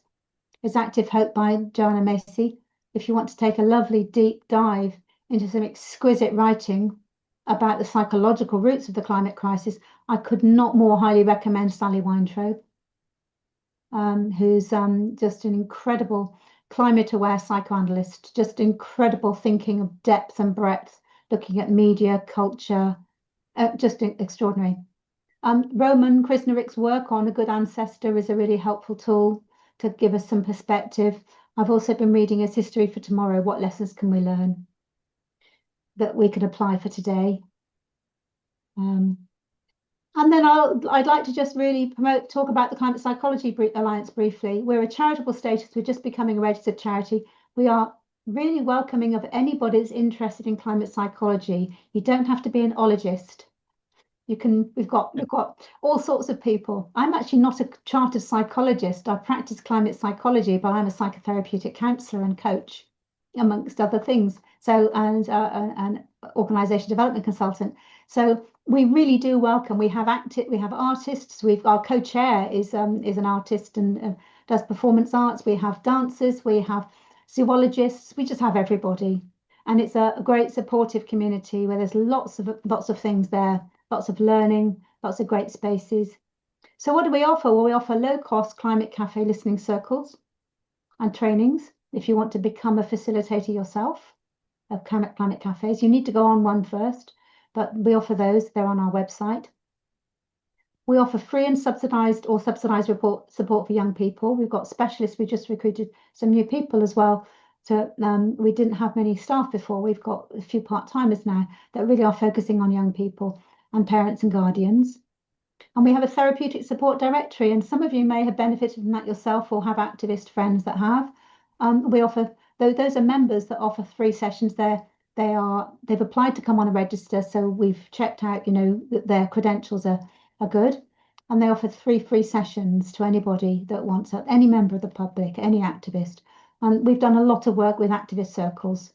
It's Active Hope by Joanna Macy. If you want to take a lovely deep dive into some exquisite writing about the psychological roots of the climate crisis, I could not more highly recommend Sally Weintraub, who's just an incredible climate-aware psychoanalyst, just incredible thinking of depth and breadth, looking at media, culture, just extraordinary. Roman Krznarik's work on A Good Ancestor is a really helpful tool to give us some perspective. I've also been reading his History for Tomorrow, What Lessons Can We Learn that we can apply for today. And then I'd like to just really talk about the Climate Psychology Alliance briefly. We're a charitable status. We're just becoming a registered charity. We are really welcoming of anybody that's interested in climate psychology. You don't have to be an ologist. We've got all sorts of people. I'm actually not a chartered psychologist. I practice climate psychology, but I'm a psychotherapeutic counselor and coach, amongst other things. So, and an organisation development consultant. So we really do welcome. We have artists. Our co-chair is an artist and does performance arts. We have dancers. We have zoologists. We just have everybody, and it's a great supportive community where there's lots of things there, lots of learning, lots of great spaces. So what do we offer? Well, we offer low-cost climate cafe listening circles and trainings. If you want to become a facilitator yourself of climate cafes, you need to go on one first, but we offer those. They're on our website. We offer free and subsidized or subsidized support for young people. We've got specialists. We just recruited some new people as well. So we didn't have many staff before. We've got a few part-timers now that really are focusing on young people and parents and guardians. And we have a therapeutic support directory, and some of you may have benefited from that yourself or have activist friends that have. We offer those are members that offer 3 sessions there. They've applied to come on a register, so we've checked out, that their credentials are good, and they offer 3 free sessions to anybody that wants it, any member of the public, any activist. And we've done a lot of work with activist circles,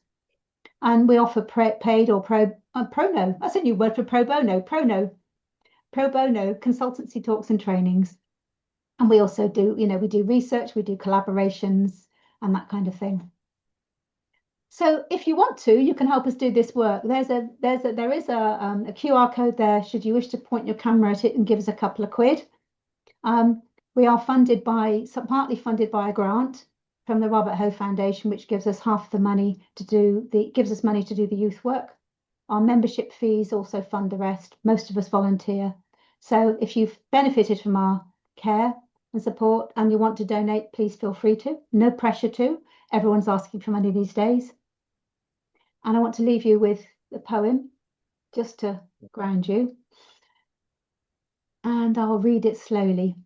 and we offer paid or pro bono. That's a new word for pro bono consultancy talks and trainings. And we also do, we do research, we do collaborations and that kind of thing. So if you want to, you can help us do this work. There is a QR code there should you wish to point your camera at it and give us a couple of quid. We are partly funded by a grant from the Robert Hoe Foundation, which gives us half the money to do the youth work. Our membership fees also fund the rest. Most of us volunteer. So if you've benefited from our care and support and you want to donate, please feel free to. No pressure to. Everyone's asking for money these days. And I want to leave you with a poem just to ground you. And I'll read it slowly.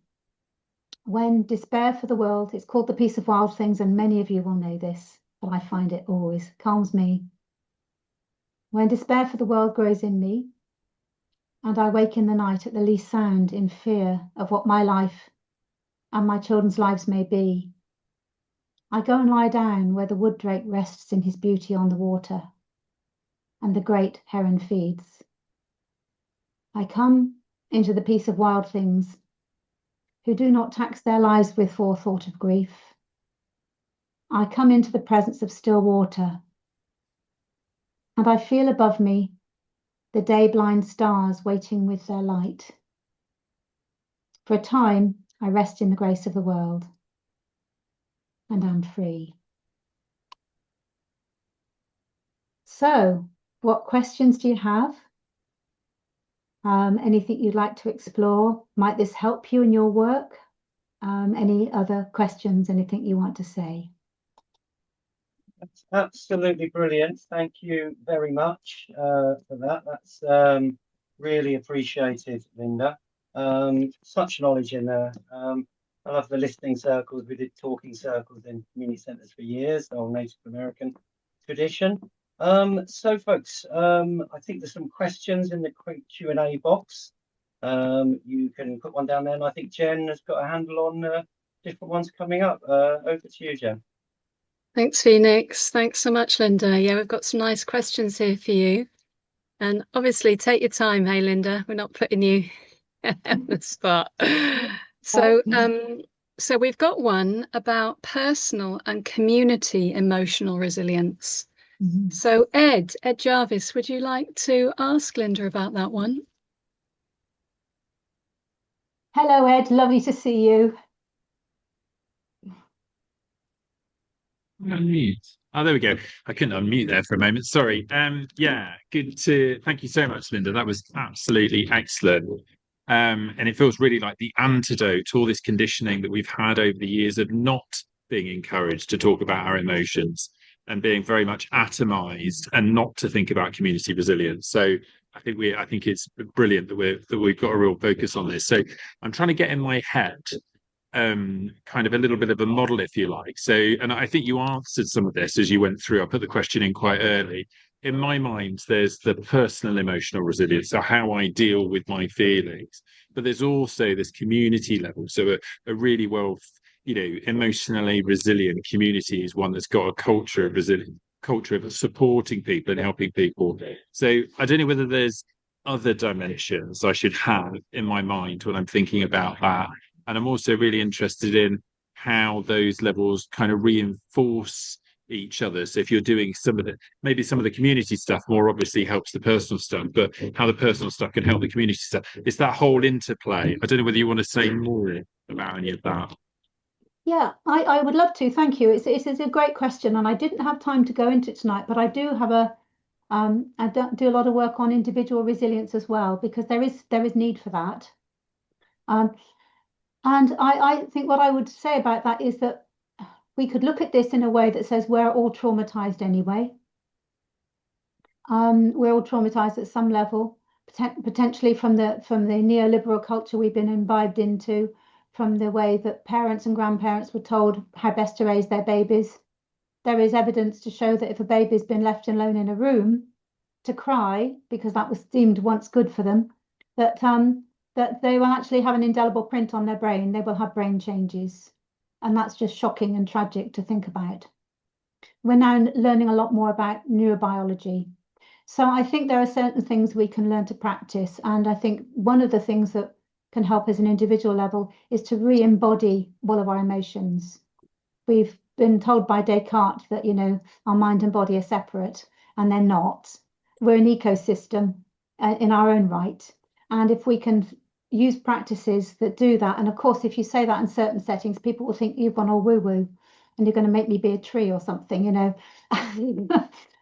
When despair for the world, it's called The Peace of Wild Things, and many of you will know this, but I find it always calms me. When despair for the world grows in me, and I wake in the night at the least sound in fear of what my life and my children's lives may be, I go and lie down where the wood drake rests in his beauty on the water, and the great heron feeds. I come into the peace of wild things, who do not tax their lives with forethought of grief. I come into the presence of still water, and I feel above me the day-blind stars waiting with their light. For a time, I rest in the grace of the world, and am free. So, what questions do you have? Anything you'd like to explore? Might this help you in your work? Any other questions, anything you want to say? That's absolutely brilliant. Thank you very much for that. That's really appreciated, Linda. Such knowledge in there. I love the listening circles. We did talking circles in community centres for years, the old Native American tradition. So folks, I think there's some questions in the quick Q&A box. You can put one down there, and I think Jen has got a handle on different ones coming up. Over to you, Jen. Thanks, Phoenix. Thanks so much, Linda. Yeah, we've got some nice questions here for you. And obviously, take your time, hey, Linda. We're not putting you on the spot. So, so we've got one about personal and community emotional resilience. Mm-hmm. So Ed Jarvis, would you like to ask Linda about that one? Hello, Ed. Lovely to see you. Unmute. Oh, there we go. I couldn't unmute there for a moment. Sorry. Yeah, thank you so much, Linda. That was absolutely excellent. And it feels really like the antidote to all this conditioning that we've had over the years of not being encouraged to talk about our emotions and being very much atomized and not to think about community resilience. So I think it's brilliant that we've got a real focus on this. So I'm trying to get in my head kind of a little bit of a model, if you like. So, and I think you answered some of this as you went through. I put the question in quite early, in my mind, there's the personal emotional resilience, so how I deal with my feelings, but there's also this community level. So a really well, emotionally resilient community is one that's got a culture of resilience, culture of supporting people and helping people. So I don't know whether there's other dimensions I should have in my mind when I'm thinking about that. And I'm also really interested in how those levels kind of reinforce each other. So if you're doing maybe some of the community stuff more obviously helps the personal stuff, but how the personal stuff can help the community stuff. It's that whole interplay. I don't know whether you want to say more about any of that. Yeah, I would love to. Thank you. It's a great question, and I didn't have time to go into it tonight, but I do have I do a lot of work on individual resilience as well, because there is need for that. And I think what I would say about that is that we could look at this in a way that says we're all traumatized anyway. We're all traumatized at some level, potentially from the neoliberal culture we've been imbibed into, from the way that parents and grandparents were told how best to raise their babies. There is evidence to show that if a baby's been left alone in a room to cry because that was deemed once good for them, that they will actually have an indelible print on their brain. They will have brain changes. And that's just shocking and tragic to think about. We're now learning a lot more about neurobiology. So I think there are certain things we can learn to practice. And I think one of the things that can help as an individual level is to re-embody all of our emotions. We've been told by Descartes that, our mind and body are separate, and they're not. We're an ecosystem in our own right. And if we can use practices that do that, and of course, if you say that in certain settings, people will think you've gone all woo-woo and you're going to make me be a tree or something,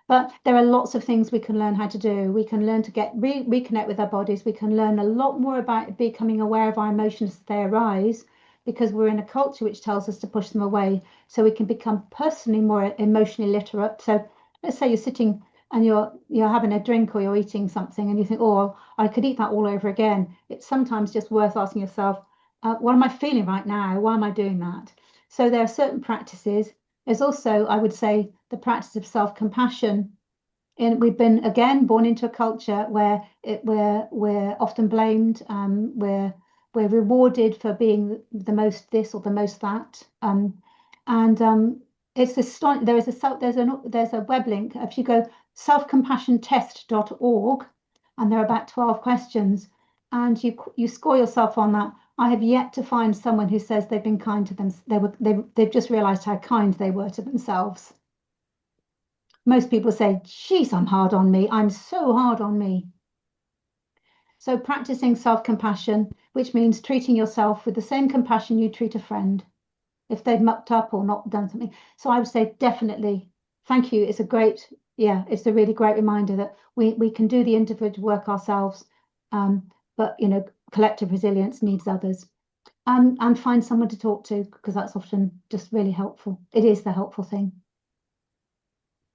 But there are lots of things we can learn how to do. We can learn to reconnect with our bodies. We can learn a lot more about becoming aware of our emotions as they arise, because we're in a culture which tells us to push them away. So we can become personally more emotionally literate. So let's say you're sitting and you're having a drink or you're eating something and you think, oh, I could eat that all over again. It's sometimes just worth asking yourself, what am I feeling right now? Why am I doing that? So there are certain practices. There's also, I would say, the practice of self-compassion. And we've been, again, born into a culture where we're often blamed. We're rewarded for being the most this or the most that. It's this. There's a web link. If you go selfcompassiontest.org, and there are about 12 questions, and you score yourself on that. I have yet to find someone who says they've been kind to them. They've just realised how kind they were to themselves. Most people say, geez, I'm hard on me. I'm so hard on me. So practicing self-compassion, which means treating yourself with the same compassion you treat a friend if they've mucked up or not done something. So I would say definitely, thank you. It's a really great reminder that we can do the individual work ourselves, but collective resilience needs others. And find someone to talk to, because that's often just really helpful. It is the helpful thing.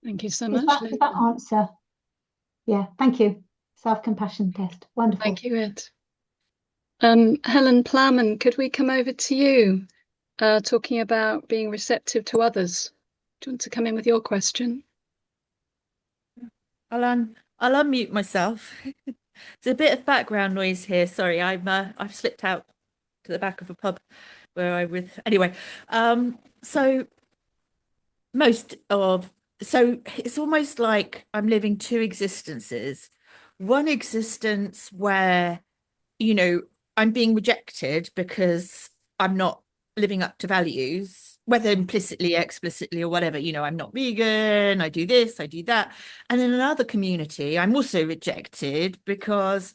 Thank you so much. Does that answer? Yeah, thank you. Self-compassion test. Wonderful. Thank you, Ed. Helen Plowman, could we come over to you, talking about being receptive to others? Do you want to come in with your question? I'll unmute myself. There's a bit of background noise here. Sorry, I've slipped out to the back of a pub where anyway. So it's almost like I'm living two existences. One existence where, I'm being rejected because I'm not living up to values, whether implicitly, explicitly, or whatever. I'm not vegan, I do this, I do that. And in another community, I'm also rejected because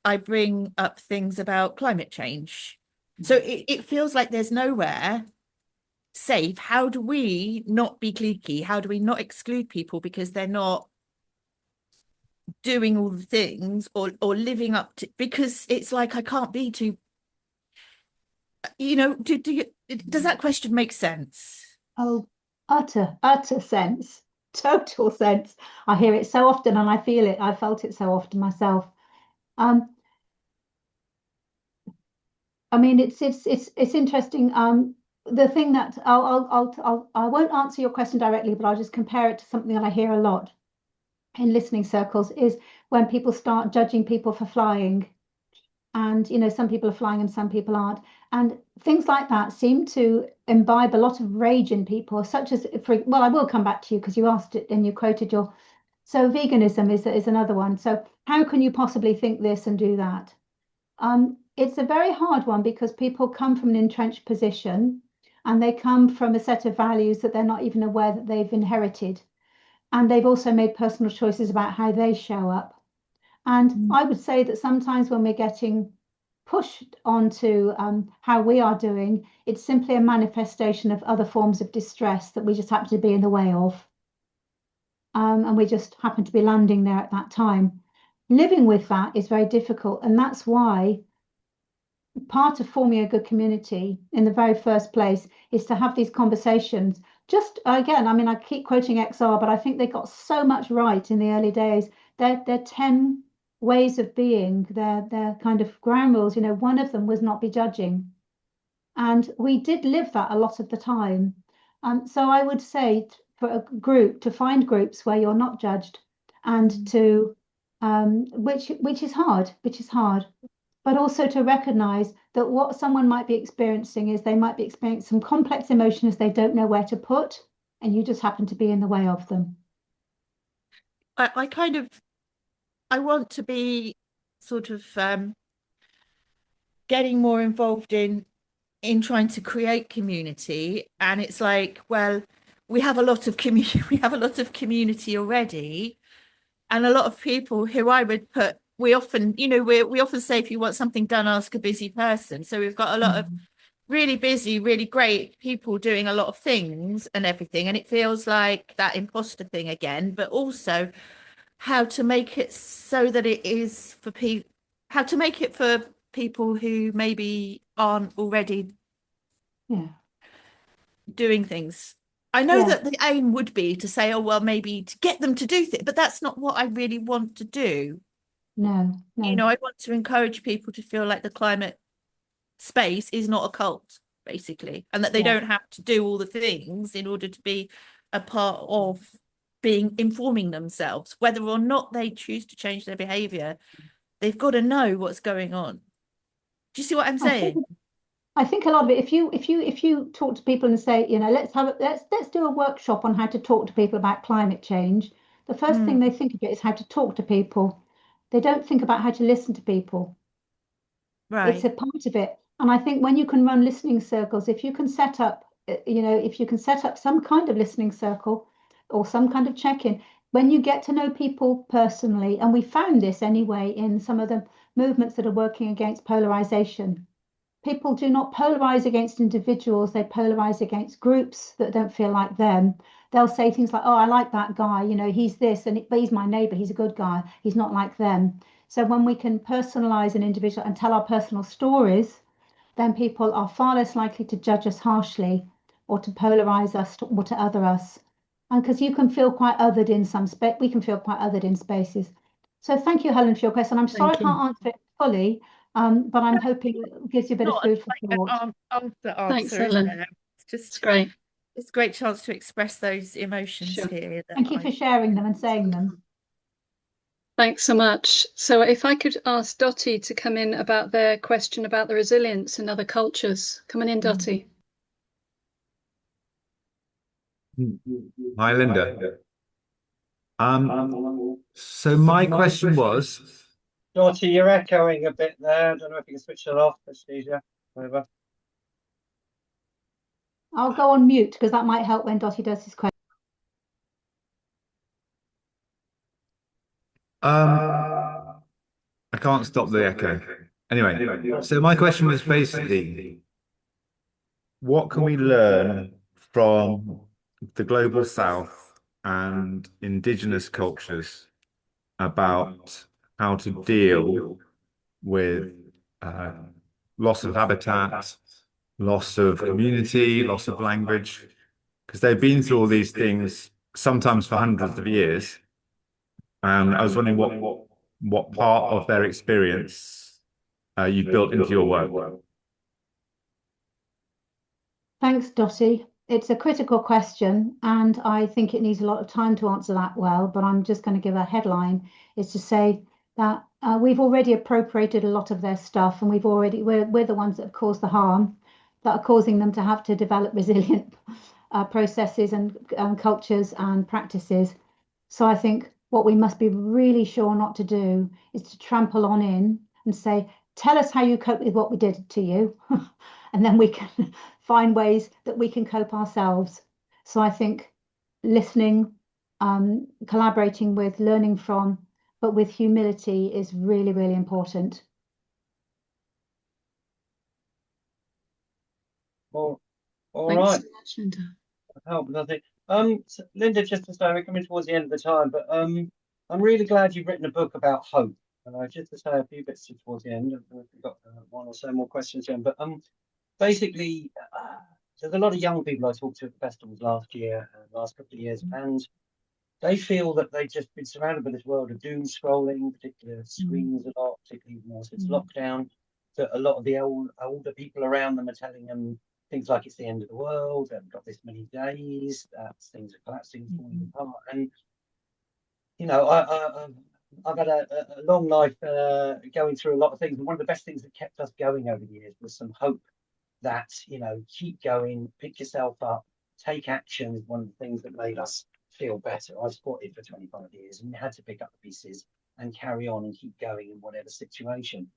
I bring up things about climate change. So it feels like there's nowhere safe. How do we not be cliquey? How do we not exclude people because they're not doing all the things or living up to, because it's like I can't be too, does that question make sense? Oh, utter sense, total sense. I hear it so often and I feel it. I felt it so often myself. I mean, it's interesting. The thing that I won't answer your question directly, but I'll just compare it to something that I hear a lot. in listening circles is when people start judging people for flying. And, you know, some people are flying and some people aren't. And things like that seem to imbibe a lot of rage in people, such as, well, I will come back to you because you asked it and you quoted your, so veganism is another one. So how can you possibly think this and do that? It's a very hard one because people come from an entrenched position and they come from a set of values that they're not even aware that they've inherited. And they've also made personal choices about how they show up. And I would say that sometimes when we're getting pushed onto how we are doing, it's simply a manifestation of other forms of distress that we just happen to be in the way of. And we just happen to be landing there at that time. Living with that is very difficult. And that's why part of forming a good community in the very first place is to have these conversations. Just again, I mean, I keep quoting XR, but I think they got so much right in the early days. They're 10 ways of being, their kind of ground rules. You know, one of them was not be judging. And we did live that a lot of the time. So I would say for a group to find groups where you're not judged and to which is hard, but also to recognize that what someone might be experiencing is they might be experiencing some complex emotions they don't know where to put, and you just happen to be in the way of them. I want to be sort of getting more involved in trying to create community, and it's like, well, we have a lot of community already, and a lot of people who I would put, we often say, if you want something done, ask a busy person. So we've got a lot of really busy, really great people doing a lot of things and everything, and it feels like that imposter thing again. But also how to make it so that it is for people, how to make it for people who maybe aren't already doing things. I know that the aim would be to say, oh, well, maybe to get them to do things, but that's not what I really want to do. No. You know, I want to encourage people to feel like the climate space is not a cult, basically, and that they don't have to do all the things in order to be a part of informing themselves. Whether or not they choose to change their behavior, they've got to know what's going on. Do you see what I'm saying? I think a lot of it, if you talk to people and say, you know, let's do a workshop on how to talk to people about climate change, the first thing they think about is how to talk to people. They don't think about how to listen to people. Right. It's a part of it. And I think when you can run listening circles, if you can set up, if you can set up some kind of listening circle or some kind of check-in, when you get to know people personally, and we found this anyway in some of the movements that are working against polarization. People do not polarize against individuals, they polarize against groups that don't feel like them. They'll say things like, oh, I like that guy, you know, he's this, but he's my neighbor, he's a good guy, he's not like them. So when we can personalize an individual and tell our personal stories, then people are far less likely to judge us harshly or to polarize us or to other us. And because you can feel quite othered in some space, we can feel quite othered in spaces. So thank you, Helen, for your question. I'm sorry I can't answer it fully, but I'm hoping it gives you a bit of food for thought. Thanks, Helen. It's great. It's a great chance to express those emotions here. Thank you for sharing them and saying them. Thanks so much. So if I could ask Dottie to come in about their question about the resilience in other cultures. Come on in, Dottie. Hi, Linda. So my question was... Dottie, you're echoing a bit there. I don't know if you can switch it off. That's easier. Whatever. I'll go on mute because that might help when Dottie does his question. I can't stop the echo. Anyway, so my question was basically, what can we learn from the global south and indigenous cultures about how to deal with loss of habitat, loss of community, loss of language, because they've been through all these things sometimes for hundreds of years. And I was wondering what part of their experience you've built into your work. Thanks, Dottie. it's a critical question, and I think it needs a lot of time to answer that well, but I'm just going to give a headline, is to say that we've already appropriated a lot of their stuff, and we're the ones that have caused the harm, that are causing them to have to develop resilient processes and cultures and practices. So I think what we must be really sure not to do is to trample on in and say, tell us how you cope with what we did to you, and then we can find ways that we can cope ourselves. So I think listening, collaborating with, learning from, but with humility is really, really important. All Thanks right. so much, Linda. Help, nothing. So Linda, just to say, we're coming towards the end of the time, but I'm really glad you've written a book about hope. Just to say a few bits towards the end, we've got one or so more questions in, but basically, there's a lot of young people I talked to at the festivals last year, last couple of years, and they feel that they've just been surrounded by this world of doom scrolling, particularly screens a lot, particularly more since lockdown, that a lot of the older people around them are telling them things like it's the end of the world, they've got this many days, things are collapsing, falling apart. And, you know, I've had a long life going through a lot of things. And one of the best things that kept us going over the years was some hope that, you know, keep going, pick yourself up, take action is one of the things that made us feel better. I squatted for 25 years and had to pick up the pieces and carry on and keep going in whatever situation.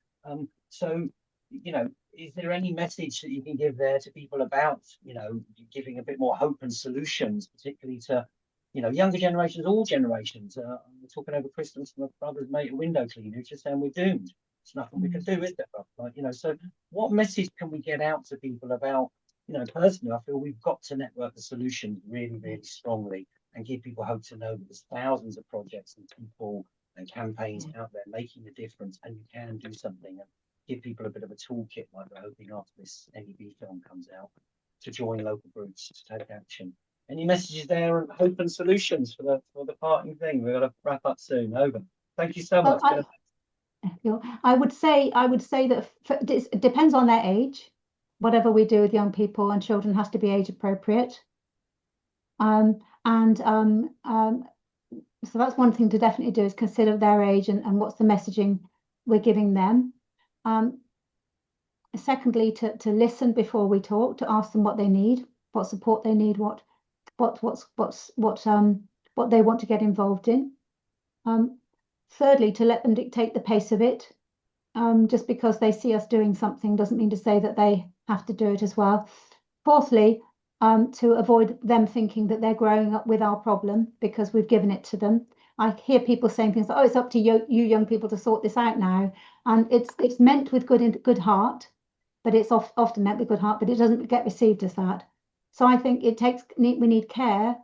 So, you know, is there any message that you can give there to people about, you know, giving a bit more hope and solutions, particularly to, you know, younger generations, all generations? We're talking over Christmas, my brother's mate, a window cleaner, who's just saying we're doomed. There's nothing we can do, is there? Like, you know, so what message can we get out to people about, you know, personally, I feel we've got to network the solutions really, really strongly and give people hope to know that there's thousands of projects and people and campaigns out there making a difference, and you can do something, and give people a bit of a toolkit, like we're hoping after this NEB film comes out, to join local groups to take action. Any messages there on hope and solutions for the parting thing? We've got to wrap up soon. Over. Thank you so much. I would say that it depends on their age. Whatever we do with young people and children has to be age appropriate. So that's one thing to definitely do, is consider their age and what's the messaging we're giving them. Secondly, to listen before we talk, to ask them what they need, what support they need, what they want to get involved in. Thirdly, to let them dictate the pace of it. Just because they see us doing something doesn't mean to say that they have to do it as well. Fourthly, to avoid them thinking that they're growing up with our problem because we've given it to them. I hear people saying things like, "Oh, it's up to you young people to sort this out now," and it's meant with good heart, but it's often meant with good heart, but it doesn't get received as that. So I think we need care.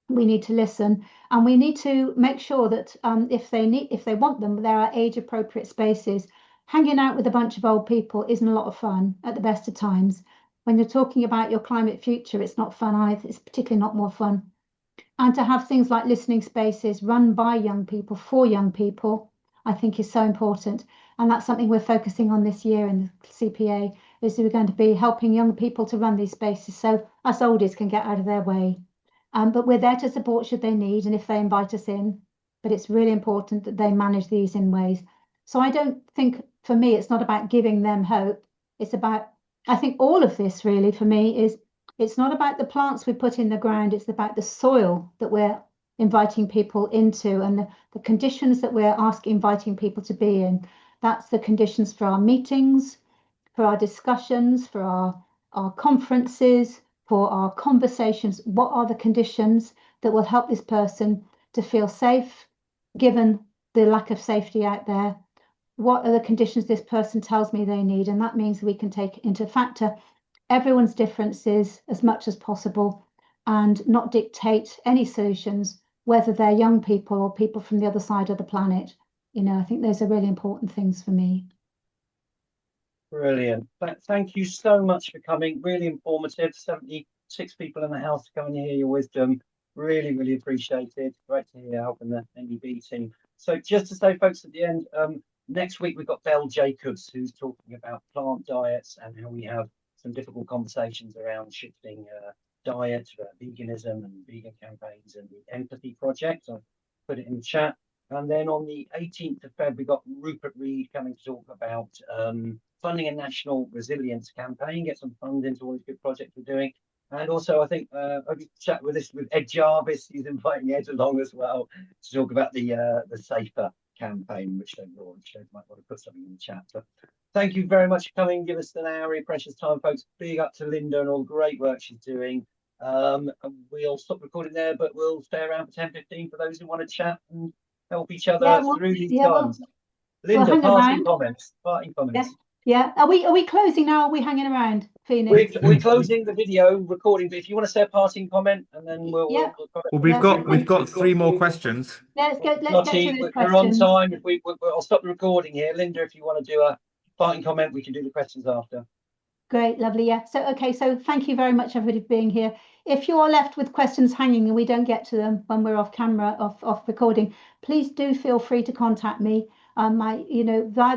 We need to listen, and we need to make sure that if they want them, there are age appropriate spaces. Hanging out with a bunch of old people isn't a lot of fun at the best of times. When you're talking about your climate future, it's not fun either. It's particularly not more fun. And to have things like listening spaces run by young people for young people, I think is so important. And that's something we're focusing on this year in the CPA, is we're going to be helping young people to run these spaces so us oldies can get out of their way. But we're there to support should they need and if they invite us in. But it's really important that they manage these in ways. So I don't think, for me, it's not about giving them hope. It's about, I think all of this really for me is, it's not about the plants we put in the ground. It's about the soil that we're inviting people into and the conditions that we're inviting people to be in. That's the conditions for our meetings, for our discussions, for our conferences, for our conversations. What are the conditions that will help this person to feel safe, given the lack of safety out there? What are the conditions this person tells me they need? And that means we can take into factor everyone's differences as much as possible and not dictate any solutions, whether they're young people or people from the other side of the planet. You know, I think those are really important things for me. Brilliant. Thank you so much for coming. Really informative. 76 people in the house to come and hear your wisdom. Really, really appreciated. Great to hear helping the NEB team. So just to say, folks, at the end, next week we've got Belle Jacobs, who's talking about plant diets and how we have some difficult conversations around shifting diet, veganism and vegan campaigns, and the empathy project. I'll put it in the chat. And then on the 18th of February, we got Rupert Reed coming to talk about funding a national resilience campaign, get some funds into all these good projects we're doing. And also, I think I'll be chatting with Ed Jarvis. He's inviting Ed along as well to talk about the Safer campaign, which they've launched. Ed might want to put something in the chat. But thank you very much for coming. Give us an hour of your precious time, folks. Big up to Linda and all the great work she's doing. And we'll stop recording there, but we'll stay around for 10-15 for those who want to chat and help each other through these times. Linda, parting comments. Yeah. Are we closing now? Are we hanging around, Phoenix? We're closing the video recording, but if you want to say a parting comment, and then we'll we've got 3 more questions. Let's get to those questions. We're on time. I'll stop the recording here. Linda, if you want to do a parting comment, we can do the questions after. Great, lovely. Yeah. So thank you very much, everybody, for being here. If you are left with questions hanging and we don't get to them when we're off camera, off recording, please do feel free to contact me. Via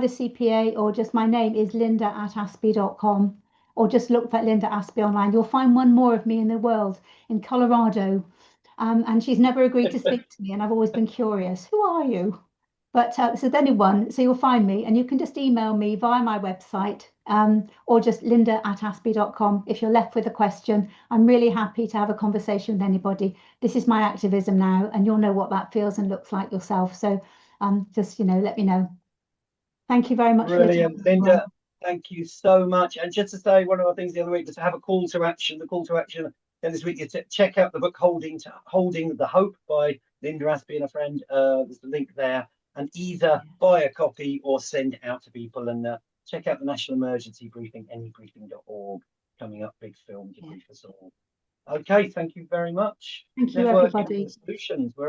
the CPA, or just my name is linda@aspey.com, or just look for Linda Aspey online. You'll find one more of me in the world, in Colorado. And she's never agreed to speak to me, and I've always been curious. Who are you? But so anyone, so you'll find me, and you can just email me via my website, or just linda@aspey.com if you're left with a question. I'm really happy to have a conversation with anybody. This is my activism now, and you'll know what that feels and looks like yourself. So just let me know. Thank you very much. Brilliant, Linda. Thank you so much. And just to say, one of our things the other week was to have a call to action. The call to action then this week is to check out the book Holding the Hope by Linda Aspey and a friend. There's the link there. And either buy a copy or send it out to people, and check out the National Emergency Briefing, anybriefing.org, coming up, big film to brief us all. Okay, thank you very much. Thank you, everybody. Solutions.